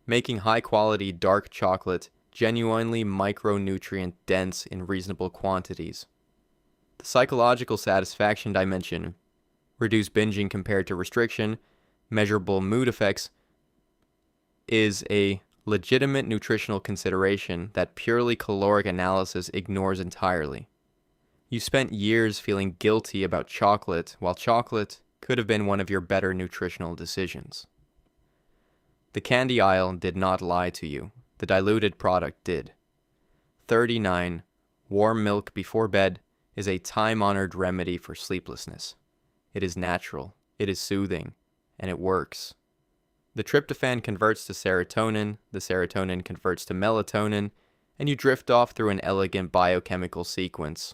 S1: making high-quality dark chocolate genuinely micronutrient dense in reasonable quantities. The psychological satisfaction dimension, reduced binging compared to restriction, measurable mood effects, is a legitimate nutritional consideration that purely caloric analysis ignores entirely. You spent years feeling guilty about chocolate, while chocolate could have been one of your better nutritional decisions. The candy aisle did not lie to you. The diluted product did. 39. Warm milk before bed is a time-honored remedy for sleeplessness. It is natural, it is soothing, and it works. The tryptophan converts to serotonin, the serotonin converts to melatonin, and you drift off through an elegant biochemical sequence.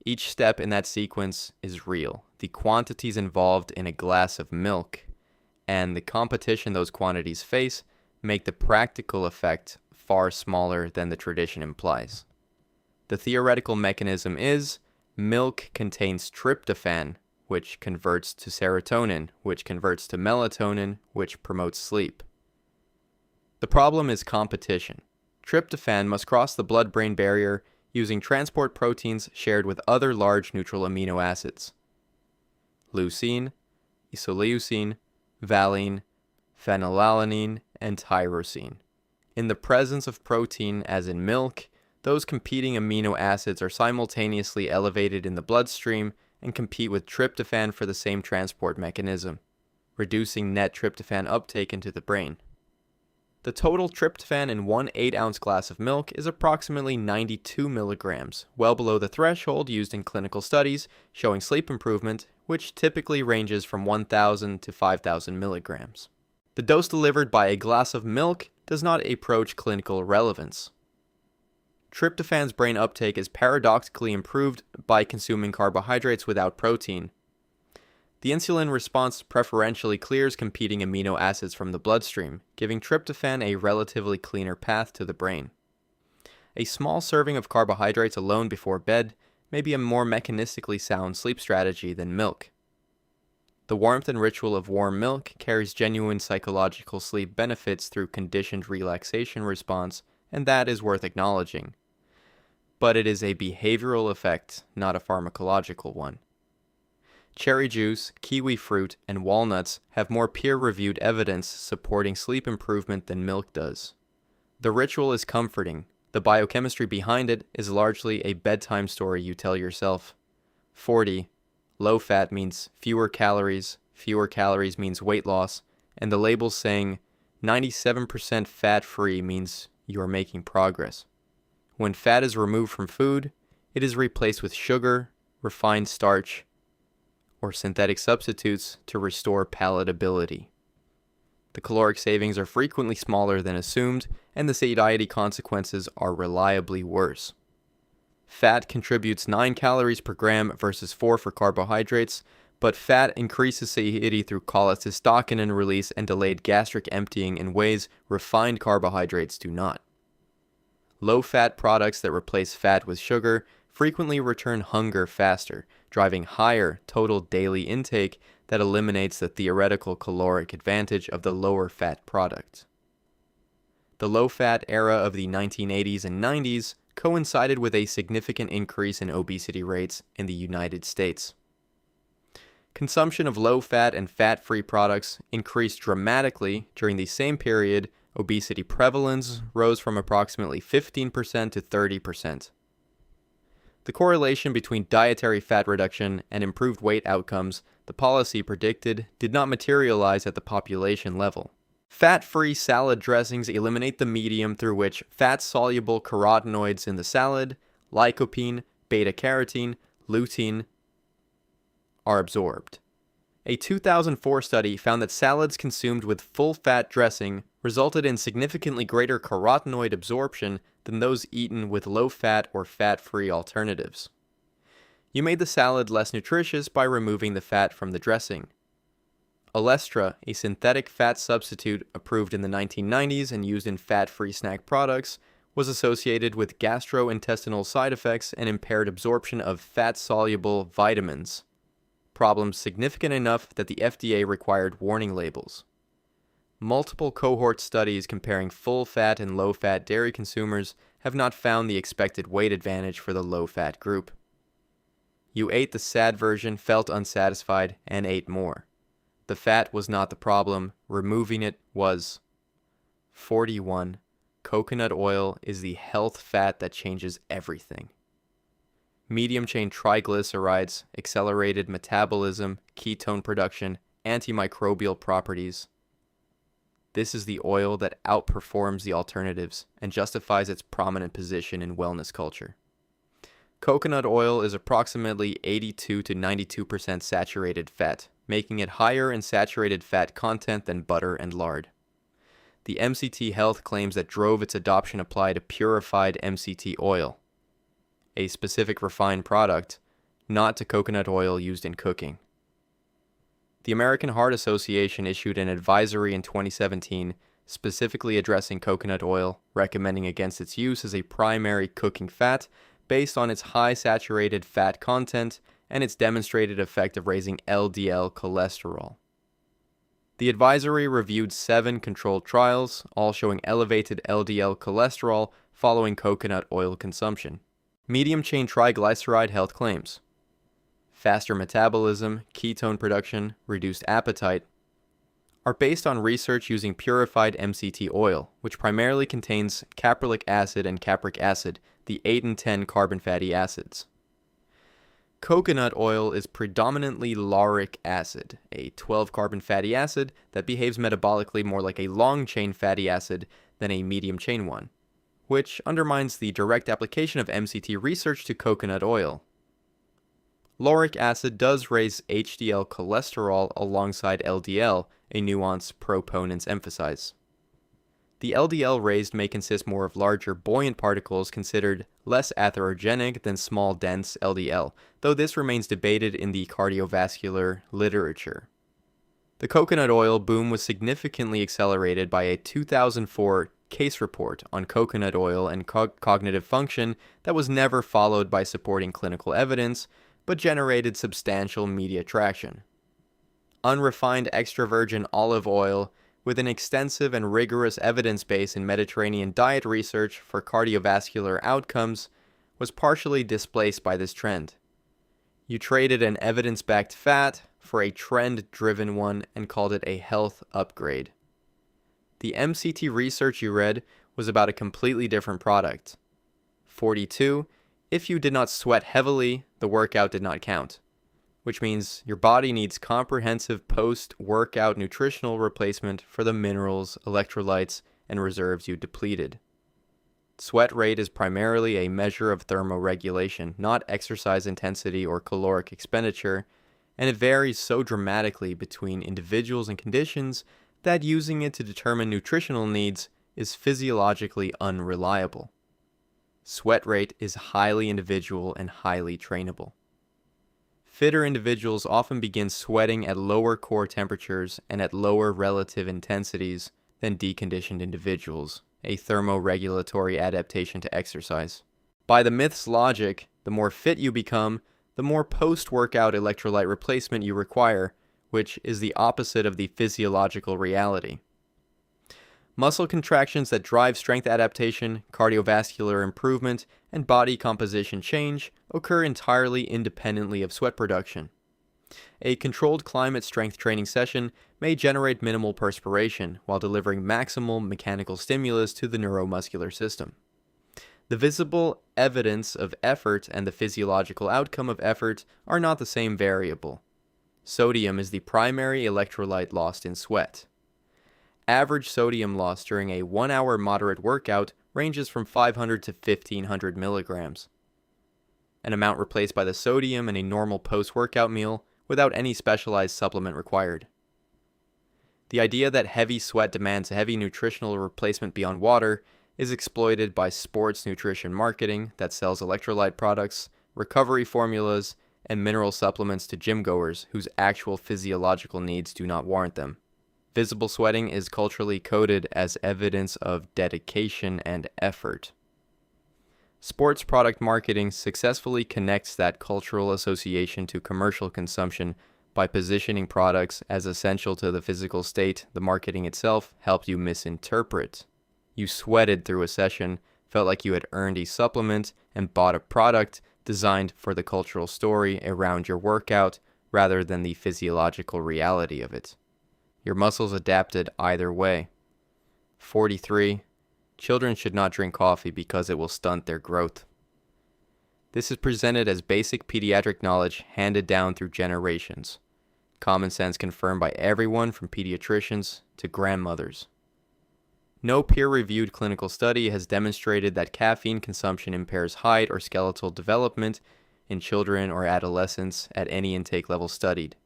S1: Each step in that sequence is real. The quantities involved in a glass of milk and the competition those quantities face make the practical effect far smaller than the tradition implies. The theoretical mechanism is milk contains tryptophan, which converts to serotonin, which converts to melatonin, which promotes sleep. The problem is competition. Tryptophan must cross the blood-brain barrier using transport proteins shared with other large neutral amino acids: leucine, isoleucine, valine, phenylalanine, and tyrosine. In the presence of protein, as in milk, those competing amino acids are simultaneously elevated in the bloodstream and compete with tryptophan for the same transport mechanism, reducing net tryptophan uptake into the brain. The total tryptophan in one 8-ounce glass of milk is approximately 92 milligrams, well below the threshold used in clinical studies showing sleep improvement, which typically ranges from 1,000 to 5,000 milligrams. The dose delivered by a glass of milk does not approach clinical relevance. Tryptophan's brain uptake is paradoxically improved by consuming carbohydrates without protein. The insulin response preferentially clears competing amino acids from the bloodstream, giving tryptophan a relatively cleaner path to the brain. A small serving of carbohydrates alone before bed may be a more mechanistically sound sleep strategy than milk. The warmth and ritual of warm milk carries genuine psychological sleep benefits through conditioned relaxation response, and that is worth acknowledging. But it is a behavioral effect, not a pharmacological one. Cherry juice, kiwi fruit, and walnuts have more peer-reviewed evidence supporting sleep improvement than milk does. The ritual is comforting. The biochemistry behind it is largely a bedtime story you tell yourself. 40. Low fat means fewer calories means weight loss, and the labels saying 97% fat-free means you are making progress. When fat is removed from food, it is replaced with sugar, refined starch, or synthetic substitutes to restore palatability. The caloric savings are frequently smaller than assumed, and the satiety consequences are reliably worse. Fat contributes 9 calories per gram versus 4 for carbohydrates, but fat increases satiety through cholecystokin release and delayed gastric emptying in ways refined carbohydrates do not. Low-fat products that replace fat with sugar frequently return hunger faster, driving higher total daily intake that eliminates the theoretical caloric advantage of the lower-fat product. The low-fat era of the 1980s and 90s coincided with a significant increase in obesity rates in the United States. Consumption of low-fat and fat-free products increased dramatically during the same period. Obesity prevalence rose from approximately 15% to 30%. The correlation between dietary fat reduction and improved weight outcomes the policy predicted did not materialize at the population level. Fat-free salad dressings eliminate the medium through which fat-soluble carotenoids in the salad, lycopene, beta-carotene, lutein, are absorbed. A 2004 study found that salads consumed with full-fat dressing resulted in significantly greater carotenoid absorption than those eaten with low-fat or fat-free alternatives. You made the salad less nutritious by removing the fat from the dressing. Olestra, a synthetic fat substitute approved in the 1990s and used in fat-free snack products, was associated with gastrointestinal side effects and impaired absorption of fat-soluble vitamins, problems significant enough that the FDA required warning labels. Multiple cohort studies comparing full-fat and low-fat dairy consumers have not found the expected weight advantage for the low-fat group. You ate the sad version, felt unsatisfied, and ate more. The fat was not the problem, removing it was. 41. Coconut oil is the health fat that changes everything. Medium-chain triglycerides, accelerated metabolism, ketone production, antimicrobial properties. This is the oil that outperforms the alternatives and justifies its prominent position in wellness culture. Coconut oil is approximately 82 to 92% saturated fat, making it higher in saturated fat content than butter and lard. The MCT Health claims that drove its adoption apply to purified MCT oil, a specific refined product, not to coconut oil used in cooking. The American Heart Association issued an advisory in 2017 specifically addressing coconut oil, recommending against its use as a primary cooking fat based on its high saturated fat content and its demonstrated effect of raising LDL cholesterol. The advisory reviewed 7 controlled trials, all showing elevated LDL cholesterol following coconut oil consumption. Medium-chain triglyceride health claims: faster metabolism, ketone production, reduced appetite, are based on research using purified MCT oil, which primarily contains caprylic acid and capric acid, the 8 and 10 carbon fatty acids. Coconut oil is predominantly lauric acid, a 12 carbon fatty acid that behaves metabolically more like a long-chain fatty acid than a medium-chain one, which undermines the direct application of MCT research to coconut oil. Lauric acid does raise HDL cholesterol alongside LDL, a nuance proponents emphasize. The LDL raised may consist more of larger buoyant particles considered less atherogenic than small dense LDL, though this remains debated in the cardiovascular literature. The coconut oil boom was significantly accelerated by a 2004 case report on coconut oil and cognitive function that was never followed by supporting clinical evidence, but generated substantial media traction. Unrefined extra virgin olive oil, with an extensive and rigorous evidence base in Mediterranean diet research for cardiovascular outcomes, was partially displaced by this trend. You traded an evidence-backed fat for a trend-driven one and called it a health upgrade. The MCT research you read was about a completely different product. 42. If you did not sweat heavily, the workout did not count, which means your body needs comprehensive post-workout nutritional replacement for the minerals, electrolytes, and reserves you depleted. Sweat rate is primarily a measure of thermoregulation, not exercise intensity or caloric expenditure, and it varies so dramatically between individuals and conditions that using it to determine nutritional needs is physiologically unreliable. Sweat rate is highly individual and highly trainable. Fitter individuals often begin sweating at lower core temperatures and at lower relative intensities than deconditioned individuals, a thermoregulatory adaptation to exercise. By the myth's logic, the more fit you become, the more post-workout electrolyte replacement you require, which is the opposite of the physiological reality. Muscle contractions that drive strength adaptation, cardiovascular improvement, and body composition change occur entirely independently of sweat production. A controlled climate strength training session may generate minimal perspiration while delivering maximal mechanical stimulus to the neuromuscular system. The visible evidence of effort and the physiological outcome of effort are not the same variable. Sodium is the primary electrolyte lost in sweat. Average sodium loss during a 1-hour moderate workout ranges from 500 to 1500 milligrams, an amount replaced by the sodium in a normal post-workout meal without any specialized supplement required. The idea that heavy sweat demands a heavy nutritional replacement beyond water is exploited by sports nutrition marketing that sells electrolyte products, recovery formulas, and mineral supplements to gym-goers whose actual physiological needs do not warrant them. Visible sweating is culturally coded as evidence of dedication and effort. Sports product marketing successfully connects that cultural association to commercial consumption by positioning products as essential to the physical state the marketing itself helped you misinterpret. You sweated through a session, felt like you had earned a supplement, and bought a product designed for the cultural story around your workout rather than the physiological reality of it. Your muscles adapted either way. 43. Children should not drink coffee because it will stunt their growth. This is presented as basic pediatric knowledge handed down through generations. Common sense confirmed by everyone from pediatricians to grandmothers. No peer-reviewed clinical study has demonstrated that caffeine consumption impairs height or skeletal development in children or adolescents at any intake level studied.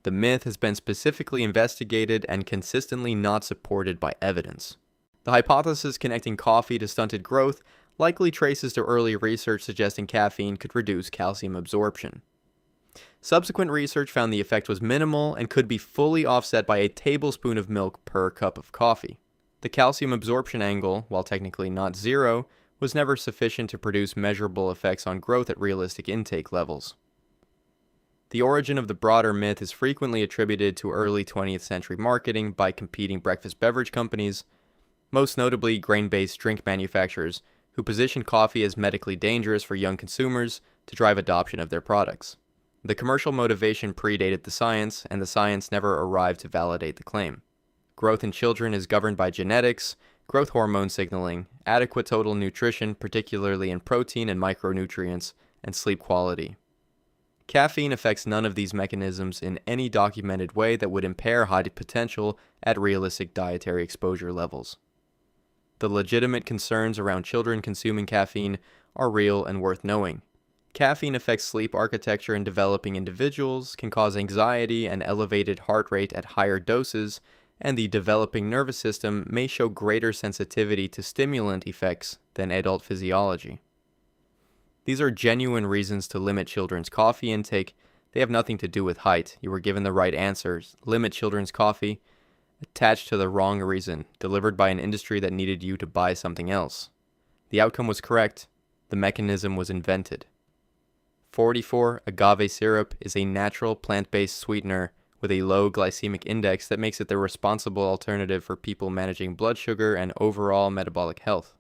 S1: The myth has been specifically investigated and consistently not supported by evidence. The hypothesis connecting coffee to stunted growth likely traces to early research suggesting caffeine could reduce calcium absorption. Subsequent research found the effect was minimal and could be fully offset by a tablespoon of milk per cup of coffee. The calcium absorption angle, while technically not zero, was never sufficient to produce measurable effects on growth at realistic intake levels. The origin of the broader myth is frequently attributed to early 20th century marketing by competing breakfast beverage companies, most notably grain-based drink manufacturers, who positioned coffee as medically dangerous for young consumers to drive adoption of their products. The commercial motivation predated the science, and the science never arrived to validate the claim. Growth in children is governed by genetics, growth hormone signaling, adequate total nutrition, particularly in protein and micronutrients, and sleep quality. Caffeine affects none of these mechanisms in any documented way that would impair high potential at realistic dietary exposure levels. The legitimate concerns around children consuming caffeine are real and worth knowing. Caffeine affects sleep architecture in developing individuals, can cause anxiety and elevated heart rate at higher doses, and the developing nervous system may show greater sensitivity to stimulant effects than adult physiology. These are genuine reasons to limit children's coffee intake. They have nothing to do with height. You were given the right answers. Limit children's coffee. Attached to the wrong reason, delivered by an industry that needed you to buy something else. The outcome was correct. The mechanism was invented. 44. Agave syrup is a natural plant-based sweetener with a low glycemic index that makes it the responsible alternative for people managing blood sugar and overall metabolic health.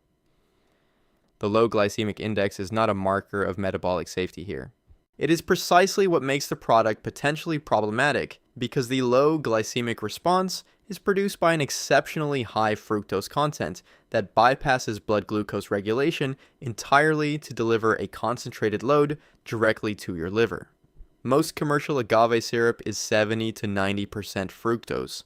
S1: The low glycemic index is not a marker of metabolic safety here. It is precisely what makes the product potentially problematic, because the low glycemic response is produced by an exceptionally high fructose content that bypasses blood glucose regulation entirely to deliver a concentrated load directly to your liver. Most commercial agave syrup is 70 to 90% fructose,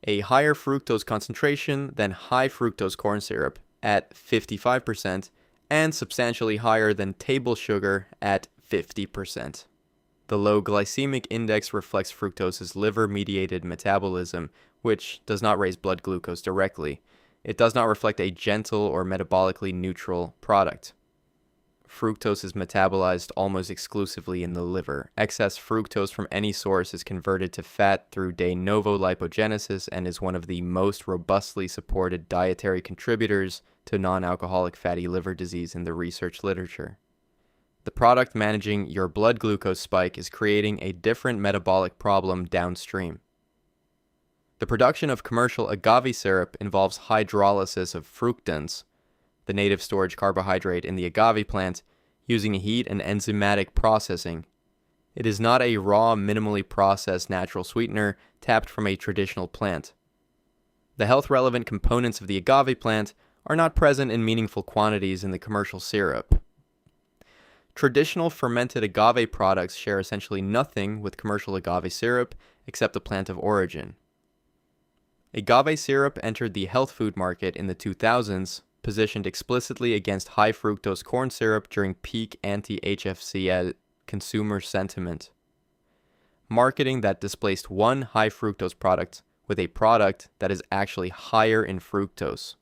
S1: a higher fructose concentration than high fructose corn syrup at 55%, and substantially higher than table sugar at 50%. The low glycemic index reflects fructose's liver-mediated metabolism, which does not raise blood glucose directly. It does not reflect a gentle or metabolically neutral product. Fructose is metabolized almost exclusively in the liver. Excess fructose from any source is converted to fat through de novo lipogenesis and is one of the most robustly supported dietary contributors to non-alcoholic fatty liver disease in the research literature. The product managing your blood glucose spike is creating a different metabolic problem downstream. The production of commercial agave syrup involves hydrolysis of fructans, the native storage carbohydrate in the agave plant, using heat and enzymatic processing. It is not a raw, minimally processed natural sweetener tapped from a traditional plant. The health-relevant components of the agave plant are not present in meaningful quantities in the commercial syrup. Traditional fermented agave products share essentially nothing with commercial agave syrup except the plant of origin. Agave syrup entered the health food market in the 2000s, positioned explicitly against high fructose corn syrup during peak anti-HFCL consumer sentiment. Marketing that displaced one high fructose product with a product that is actually higher in fructose.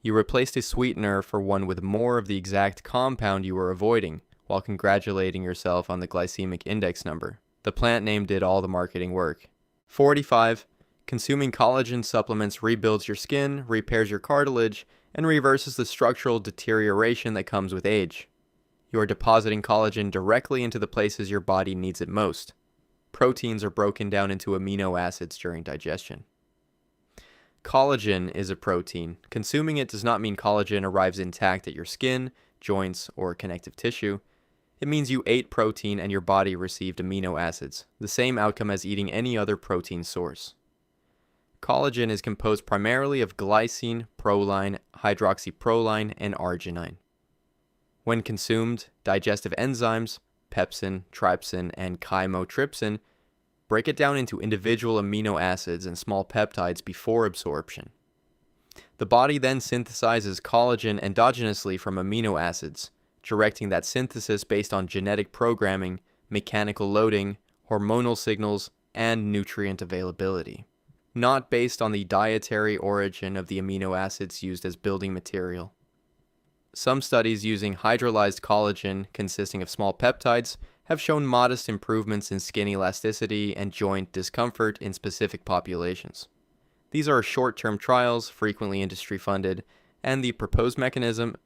S1: You replaced a sweetener for one with more of the exact compound you were avoiding, while congratulating yourself on the glycemic index number. The plant name did all the marketing work. 45. Consuming collagen supplements rebuilds your skin, repairs your cartilage, and reverses the structural deterioration that comes with age. You are depositing collagen directly into the places your body needs it most. Proteins are broken down into amino acids during digestion. Collagen is a protein. Consuming it does not mean collagen arrives intact at your skin, joints, or connective tissue. It means you ate protein and your body received amino acids, the same outcome as eating any other protein source. Collagen is composed primarily of glycine, proline, hydroxyproline, and arginine. When consumed, digestive enzymes, pepsin, trypsin, and chymotrypsin, break it down into individual amino acids and small peptides before absorption. The body then synthesizes collagen endogenously from amino acids, directing that synthesis based on genetic programming, mechanical loading, hormonal signals, and nutrient availability, not based on the dietary origin of the amino acids used as building material. Some studies using hydrolyzed collagen consisting of small peptides have shown modest improvements in skin elasticity and joint discomfort in specific populations. These are short-term trials, frequently industry-funded, and the proposed mechanism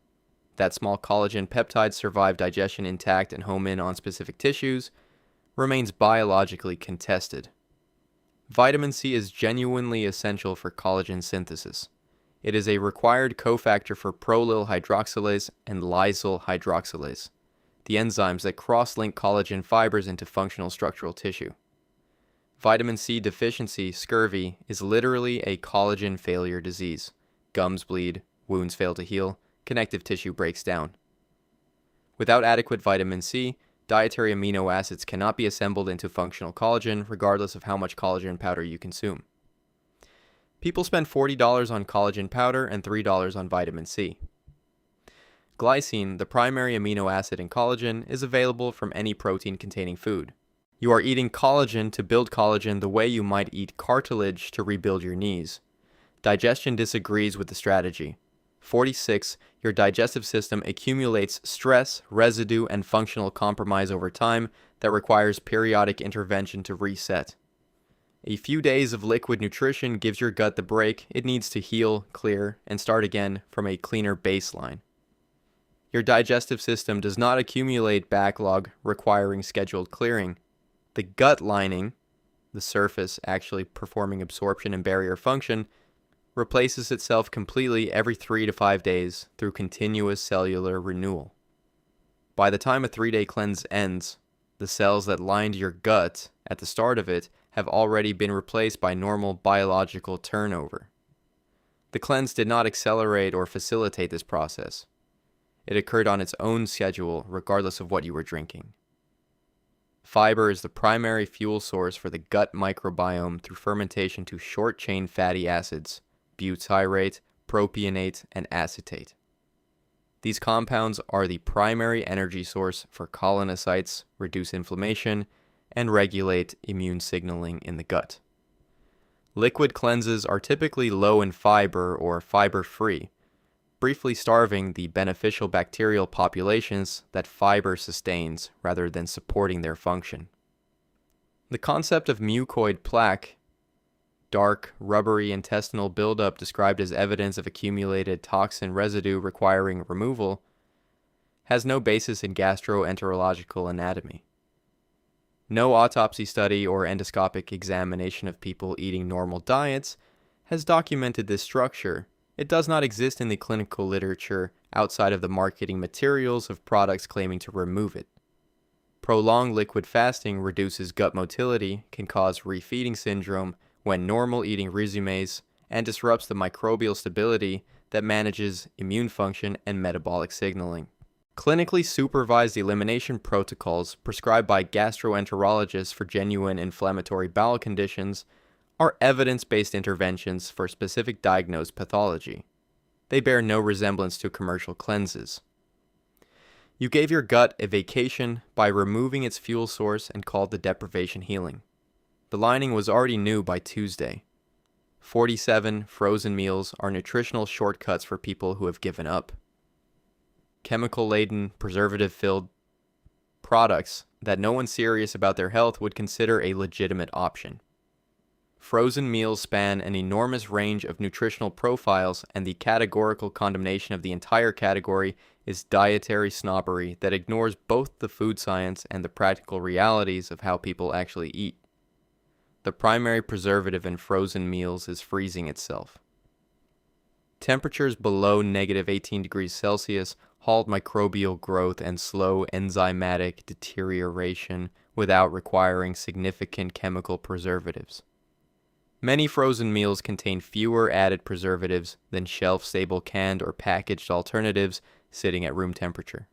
S1: that small collagen peptides survive digestion intact and home in on specific tissues remains biologically contested. Vitamin C is genuinely essential for collagen synthesis. It is a required cofactor for prolyl hydroxylase and lysyl hydroxylase, the enzymes that cross-link collagen fibers into functional structural tissue. Vitamin C deficiency, scurvy, is literally a collagen failure disease. Gums bleed, wounds fail to heal, connective tissue breaks down. Without adequate vitamin C, dietary amino acids cannot be assembled into functional collagen regardless of how much collagen powder you consume. People spend $40 on collagen powder and $3 on vitamin C. Glycine, the primary amino acid in collagen, is available from any protein-containing food. You are eating collagen to build collagen the way you might eat cartilage to rebuild your knees. Digestion disagrees with the strategy. 46. Your digestive system accumulates stress, residue, and functional compromise over time that requires periodic intervention to reset. A few days of liquid nutrition gives your gut the break it needs to heal, clear, and start again from a cleaner baseline. Your digestive system does not accumulate backlog requiring scheduled clearing. The gut lining, the surface actually performing absorption and barrier function, replaces itself completely every 3 to 5 days through continuous cellular renewal. By the time a 3-day cleanse ends, the cells that lined your gut at the start of it have already been replaced by normal biological turnover. The cleanse did not accelerate or facilitate this process. It occurred on its own schedule, regardless of what you were drinking. Fiber is the primary fuel source for the gut microbiome through fermentation to short-chain fatty acids, butyrate, propionate, and acetate. These compounds are the primary energy source for colonocytes, reduce inflammation, and regulate immune signaling in the gut. Liquid cleanses are typically low in fiber or fiber-free, briefly starving the beneficial bacterial populations that fiber sustains rather than supporting their function. The concept of mucoid plaque, dark, rubbery intestinal buildup described as evidence of accumulated toxin residue requiring removal, has no basis in gastroenterological anatomy. No autopsy study or endoscopic examination of people eating normal diets has documented this structure. It does not exist in the clinical literature outside of the marketing materials of products claiming to remove it. Prolonged liquid fasting reduces gut motility, can cause refeeding syndrome when normal eating resumes, and disrupts the microbial stability that manages immune function and metabolic signaling. Clinically supervised elimination protocols prescribed by gastroenterologists for genuine inflammatory bowel conditions are evidence-based interventions for specific diagnosed pathology. They bear no resemblance to commercial cleanses. You gave your gut a vacation by removing its fuel source and called the deprivation healing. The lining was already new by Tuesday. 47 frozen meals are nutritional shortcuts for people who have given up. Chemical-laden, preservative-filled products that no one serious about their health would consider a legitimate option. Frozen meals span an enormous range of nutritional profiles, and the categorical condemnation of the entire category is dietary snobbery that ignores both the food science and the practical realities of how people actually eat. The primary preservative in frozen meals is freezing itself. Temperatures below -18 degrees Celsius halt microbial growth and slow enzymatic deterioration without requiring significant chemical preservatives. Many frozen meals contain fewer added preservatives than shelf-stable canned or packaged alternatives sitting at room temperature.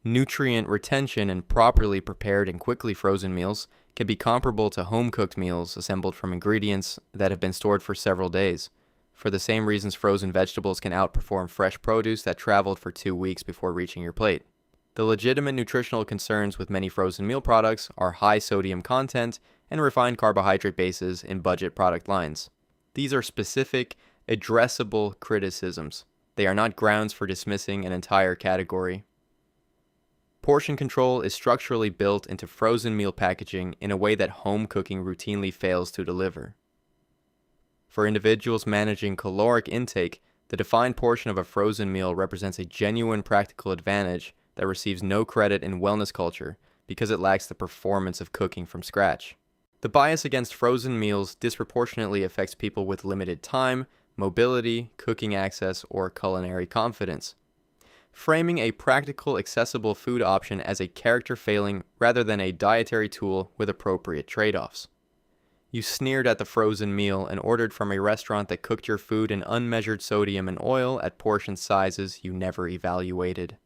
S1: Nutrient retention in properly prepared and quickly frozen meals can be comparable to home-cooked meals assembled from ingredients that have been stored for several days. For the same reasons, frozen vegetables can outperform fresh produce that traveled for 2 weeks before reaching your plate. The legitimate nutritional concerns with many frozen meal products are high sodium content and refined carbohydrate bases in budget product lines. These are specific, addressable criticisms. They are not grounds for dismissing an entire category. Portion control is structurally built into frozen meal packaging in a way that home cooking routinely fails to deliver. For individuals managing caloric intake, the defined portion of a frozen meal represents a genuine practical advantage that receives no credit in wellness culture because it lacks the performance of cooking from scratch. The bias against frozen meals disproportionately affects people with limited time, mobility, cooking access, or culinary confidence, framing a practical, accessible food option as a character-failing rather than a dietary tool with appropriate trade-offs. You sneered at the frozen meal and ordered from a restaurant that cooked your food in unmeasured sodium and oil at portion sizes you never evaluated.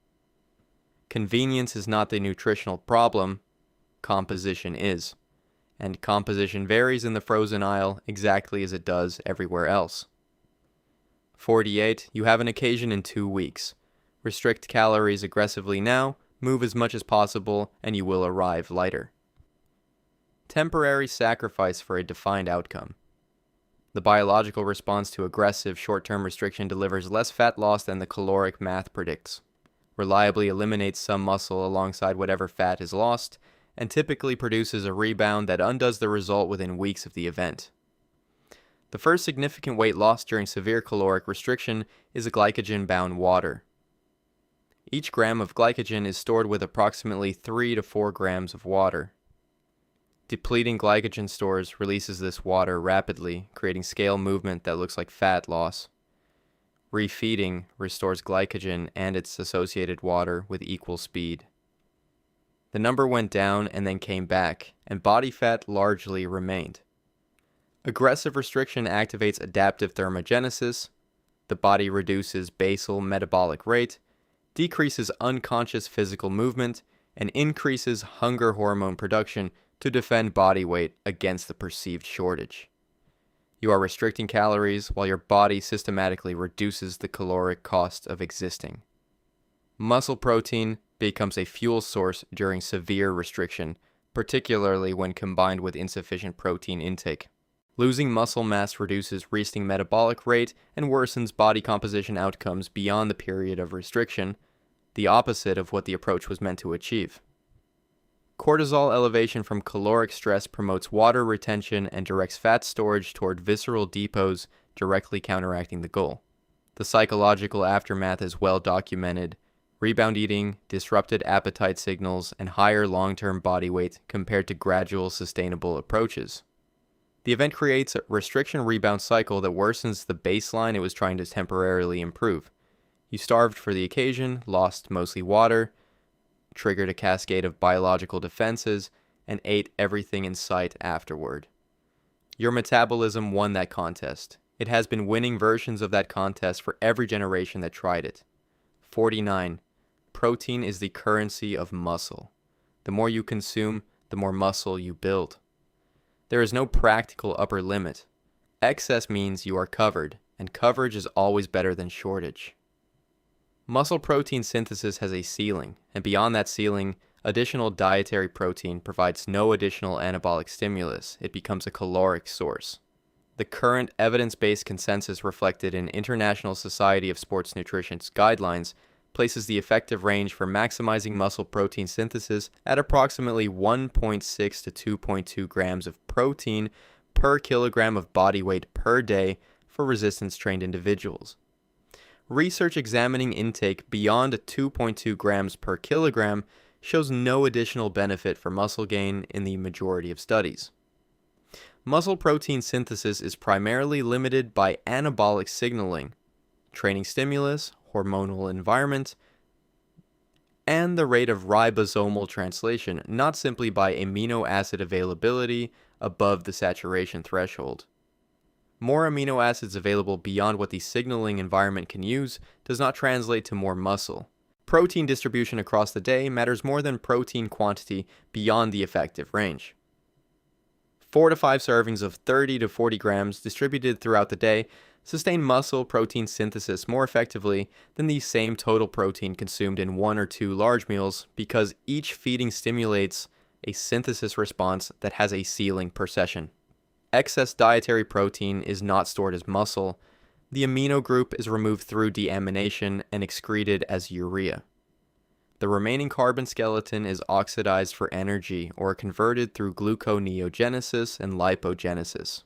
S1: Convenience is not the nutritional problem, composition is. And composition varies in the frozen aisle exactly as it does everywhere else. 48. You have an occasion in 2 weeks. Restrict calories aggressively now, move as much as possible, and you will arrive lighter. temporary sacrifice for a defined outcome. The biological response to aggressive short-term restriction delivers less fat loss than the caloric math predicts, reliably eliminates some muscle alongside whatever fat is lost, and typically produces a rebound that undoes the result within weeks of the event. The first significant weight loss during severe caloric restriction is a glycogen-bound water. Each gram of glycogen is stored with approximately 3 to 4 grams of water. Depleting glycogen stores releases this water rapidly, creating scale movement that looks like fat loss. Refeeding restores glycogen and its associated water with equal speed. The number went down and then came back, and body fat largely remained. Aggressive restriction activates adaptive thermogenesis. The body reduces basal metabolic rate, decreases unconscious physical movement, and increases hunger hormone production to defend body weight against the perceived shortage. You are restricting calories while your body systematically reduces the caloric cost of existing. Muscle protein becomes a fuel source during severe restriction, particularly when combined with insufficient protein intake. Losing muscle mass reduces resting metabolic rate and worsens body composition outcomes beyond the period of restriction, the opposite of what the approach was meant to achieve. Cortisol elevation from caloric stress promotes water retention and directs fat storage toward visceral depots, directly counteracting the goal. The psychological aftermath is well documented: rebound eating, disrupted appetite signals, and higher long-term body weight compared to gradual sustainable approaches. The event creates a restriction rebound cycle that worsens the baseline it was trying to temporarily improve. You starved for the occasion, lost mostly water, triggered a cascade of biological defenses, and ate everything in sight afterward. Your metabolism won that contest. It has been winning versions of that contest for every generation that tried it. 49. Protein is the currency of muscle. The more you consume, the more muscle you build. There is no practical upper limit. Excess means you are covered, and coverage is always better than shortage. Muscle protein synthesis has a ceiling, and beyond that ceiling, additional dietary protein provides no additional anabolic stimulus. It becomes a caloric source. The current evidence-based consensus reflected in International Society of Sports Nutrition's guidelines places the effective range for maximizing muscle protein synthesis at approximately 1.6 to 2.2 grams of protein per kilogram of body weight per day for resistance-trained individuals. Research examining intake beyond 2.2 grams per kilogram shows no additional benefit for muscle gain in the majority of studies. Muscle protein synthesis is primarily limited by anabolic signaling, training stimulus, hormonal environment, and the rate of ribosomal translation, not simply by amino acid availability above the saturation threshold. More amino acids available beyond what the signaling environment can use does not translate to more muscle. Protein distribution across the day matters more than protein quantity beyond the effective range. 4 to 5 servings of 30 to 40 grams distributed throughout the day sustain muscle protein synthesis more effectively than the same total protein consumed in 1 or 2 large meals, because each feeding stimulates a synthesis response that has a ceiling per session. Excess dietary protein is not stored as muscle. The amino group is removed through deamination and excreted as urea. The remaining carbon skeleton is oxidized for energy or converted through gluconeogenesis and lipogenesis.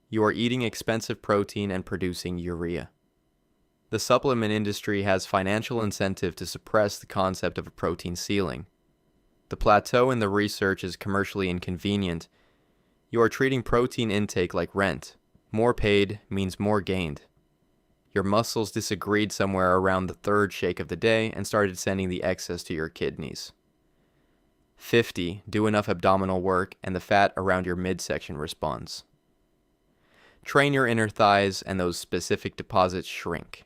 S1: You are eating expensive protein and producing urea. The supplement industry has financial incentive to suppress the concept of a protein ceiling. The plateau in the research is commercially inconvenient. You are treating protein intake like rent. More paid means more gained. Your muscles disagreed somewhere around the third shake of the day and started sending the excess to your kidneys. 50. Do enough abdominal work and the fat around your midsection responds. Train your inner thighs and those specific deposits shrink.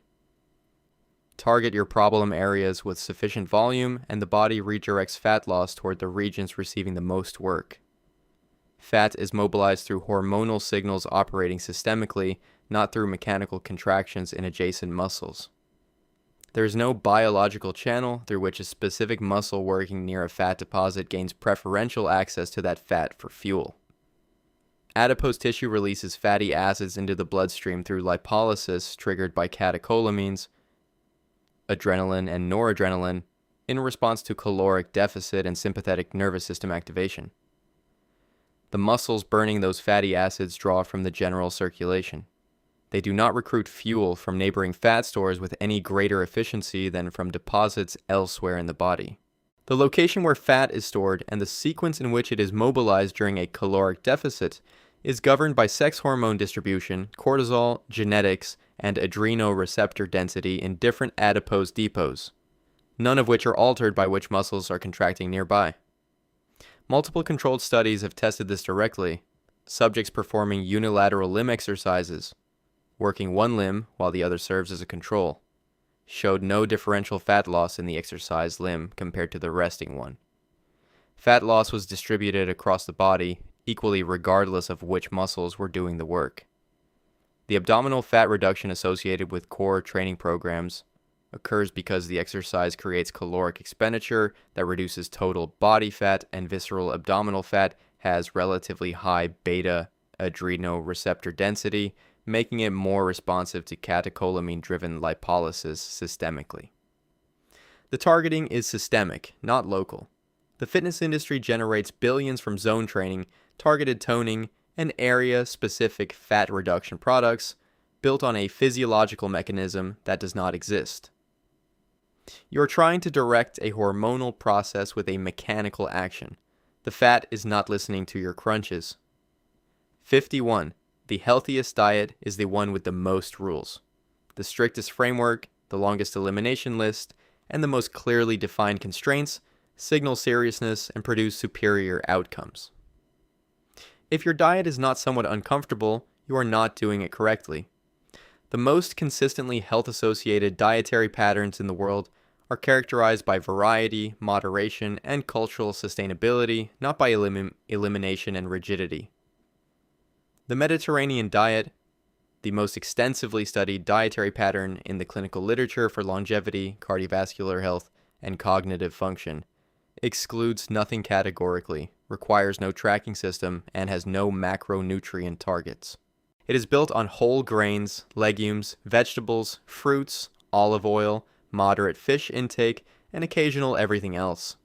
S1: Target your problem areas with sufficient volume and the body redirects fat loss toward the regions receiving the most work. Fat is mobilized through hormonal signals operating systemically, not through mechanical contractions in adjacent muscles. There is no biological channel through which a specific muscle working near a fat deposit gains preferential access to that fat for fuel. Adipose tissue releases fatty acids into the bloodstream through lipolysis triggered by catecholamines, adrenaline and noradrenaline, in response to caloric deficit and sympathetic nervous system activation. The muscles burning those fatty acids draw from the general circulation. They do not recruit fuel from neighboring fat stores with any greater efficiency than from deposits elsewhere in the body. The location where fat is stored and the sequence in which it is mobilized during a caloric deficit is governed by sex hormone distribution, cortisol, genetics, and adrenoreceptor density in different adipose depots, none of which are altered by which muscles are contracting nearby. Multiple controlled studies have tested this directly. Subjects performing unilateral limb exercises, working one limb while the other serves as a control, showed no differential fat loss in the exercised limb compared to the resting one. Fat loss was distributed across the body equally regardless of which muscles were doing the work. The abdominal fat reduction associated with core training programs occurs because the exercise creates caloric expenditure that reduces total body fat, and visceral abdominal fat has relatively high beta adrenoreceptor density, making it more responsive to catecholamine-driven lipolysis systemically. The targeting is systemic, not local. The fitness industry generates billions from zone training, targeted toning, and area-specific fat reduction products built on a physiological mechanism that does not exist. You are trying to direct a hormonal process with a mechanical action. The fat is not listening to your crunches. 51. The healthiest diet is the one with the most rules, the strictest framework, the longest elimination list, and the most clearly defined constraints signal seriousness and produce superior outcomes. If your diet is not somewhat uncomfortable, you are not doing it correctly. The most consistently health-associated dietary patterns in the world are characterized by variety, moderation, and cultural sustainability, not by elimination and rigidity. The Mediterranean diet, the most extensively studied dietary pattern in the clinical literature for longevity, cardiovascular health, and cognitive function, excludes nothing categorically, requires no tracking system, and has no macronutrient targets. It is built on whole grains, legumes, vegetables, fruits, olive oil, moderate fish intake, and occasional everything else.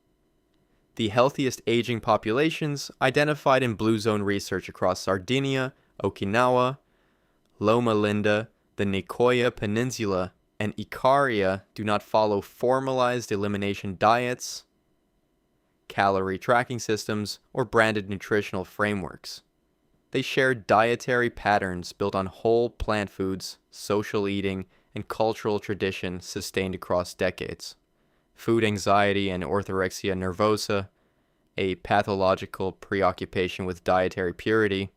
S1: The healthiest aging populations identified in Blue Zone research across Sardinia, Okinawa, Loma Linda, the Nicoya Peninsula, and Ikaria do not follow formalized elimination diets, calorie tracking systems, or branded nutritional frameworks. They share dietary patterns built on whole plant foods, social eating, and cultural tradition sustained across decades. Food anxiety and orthorexia nervosa, a pathological preoccupation with dietary purity,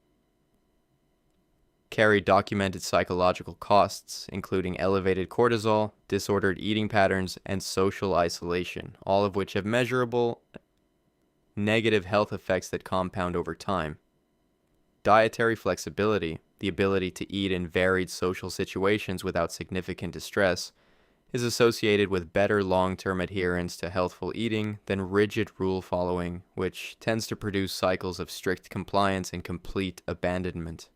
S1: carry documented psychological costs, including elevated cortisol, disordered eating patterns, and social isolation, all of which have measurable negative health effects that compound over time. Dietary flexibility, the ability to eat in varied social situations without significant distress, is associated with better long-term adherence to healthful eating than rigid rule following, which tends to produce cycles of strict compliance and complete abandonment.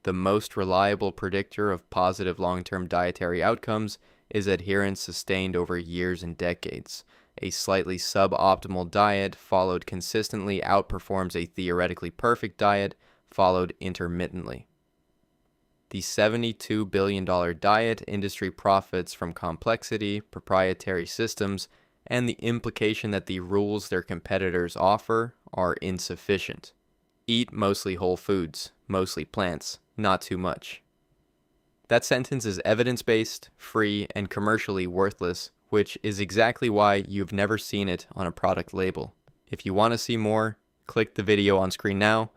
S1: The most reliable predictor of positive long-term dietary outcomes is adherence sustained over years and decades. A slightly suboptimal diet followed consistently outperforms a theoretically perfect diet followed intermittently. The $72 billion diet industry profits from complexity, proprietary systems, and the implication that the rules their competitors offer are insufficient. Eat mostly whole foods, mostly plants, not too much. That sentence is evidence-based, free, and commercially worthless, which is exactly why you've never seen it on a product label. If you want to see more, click the video on screen now,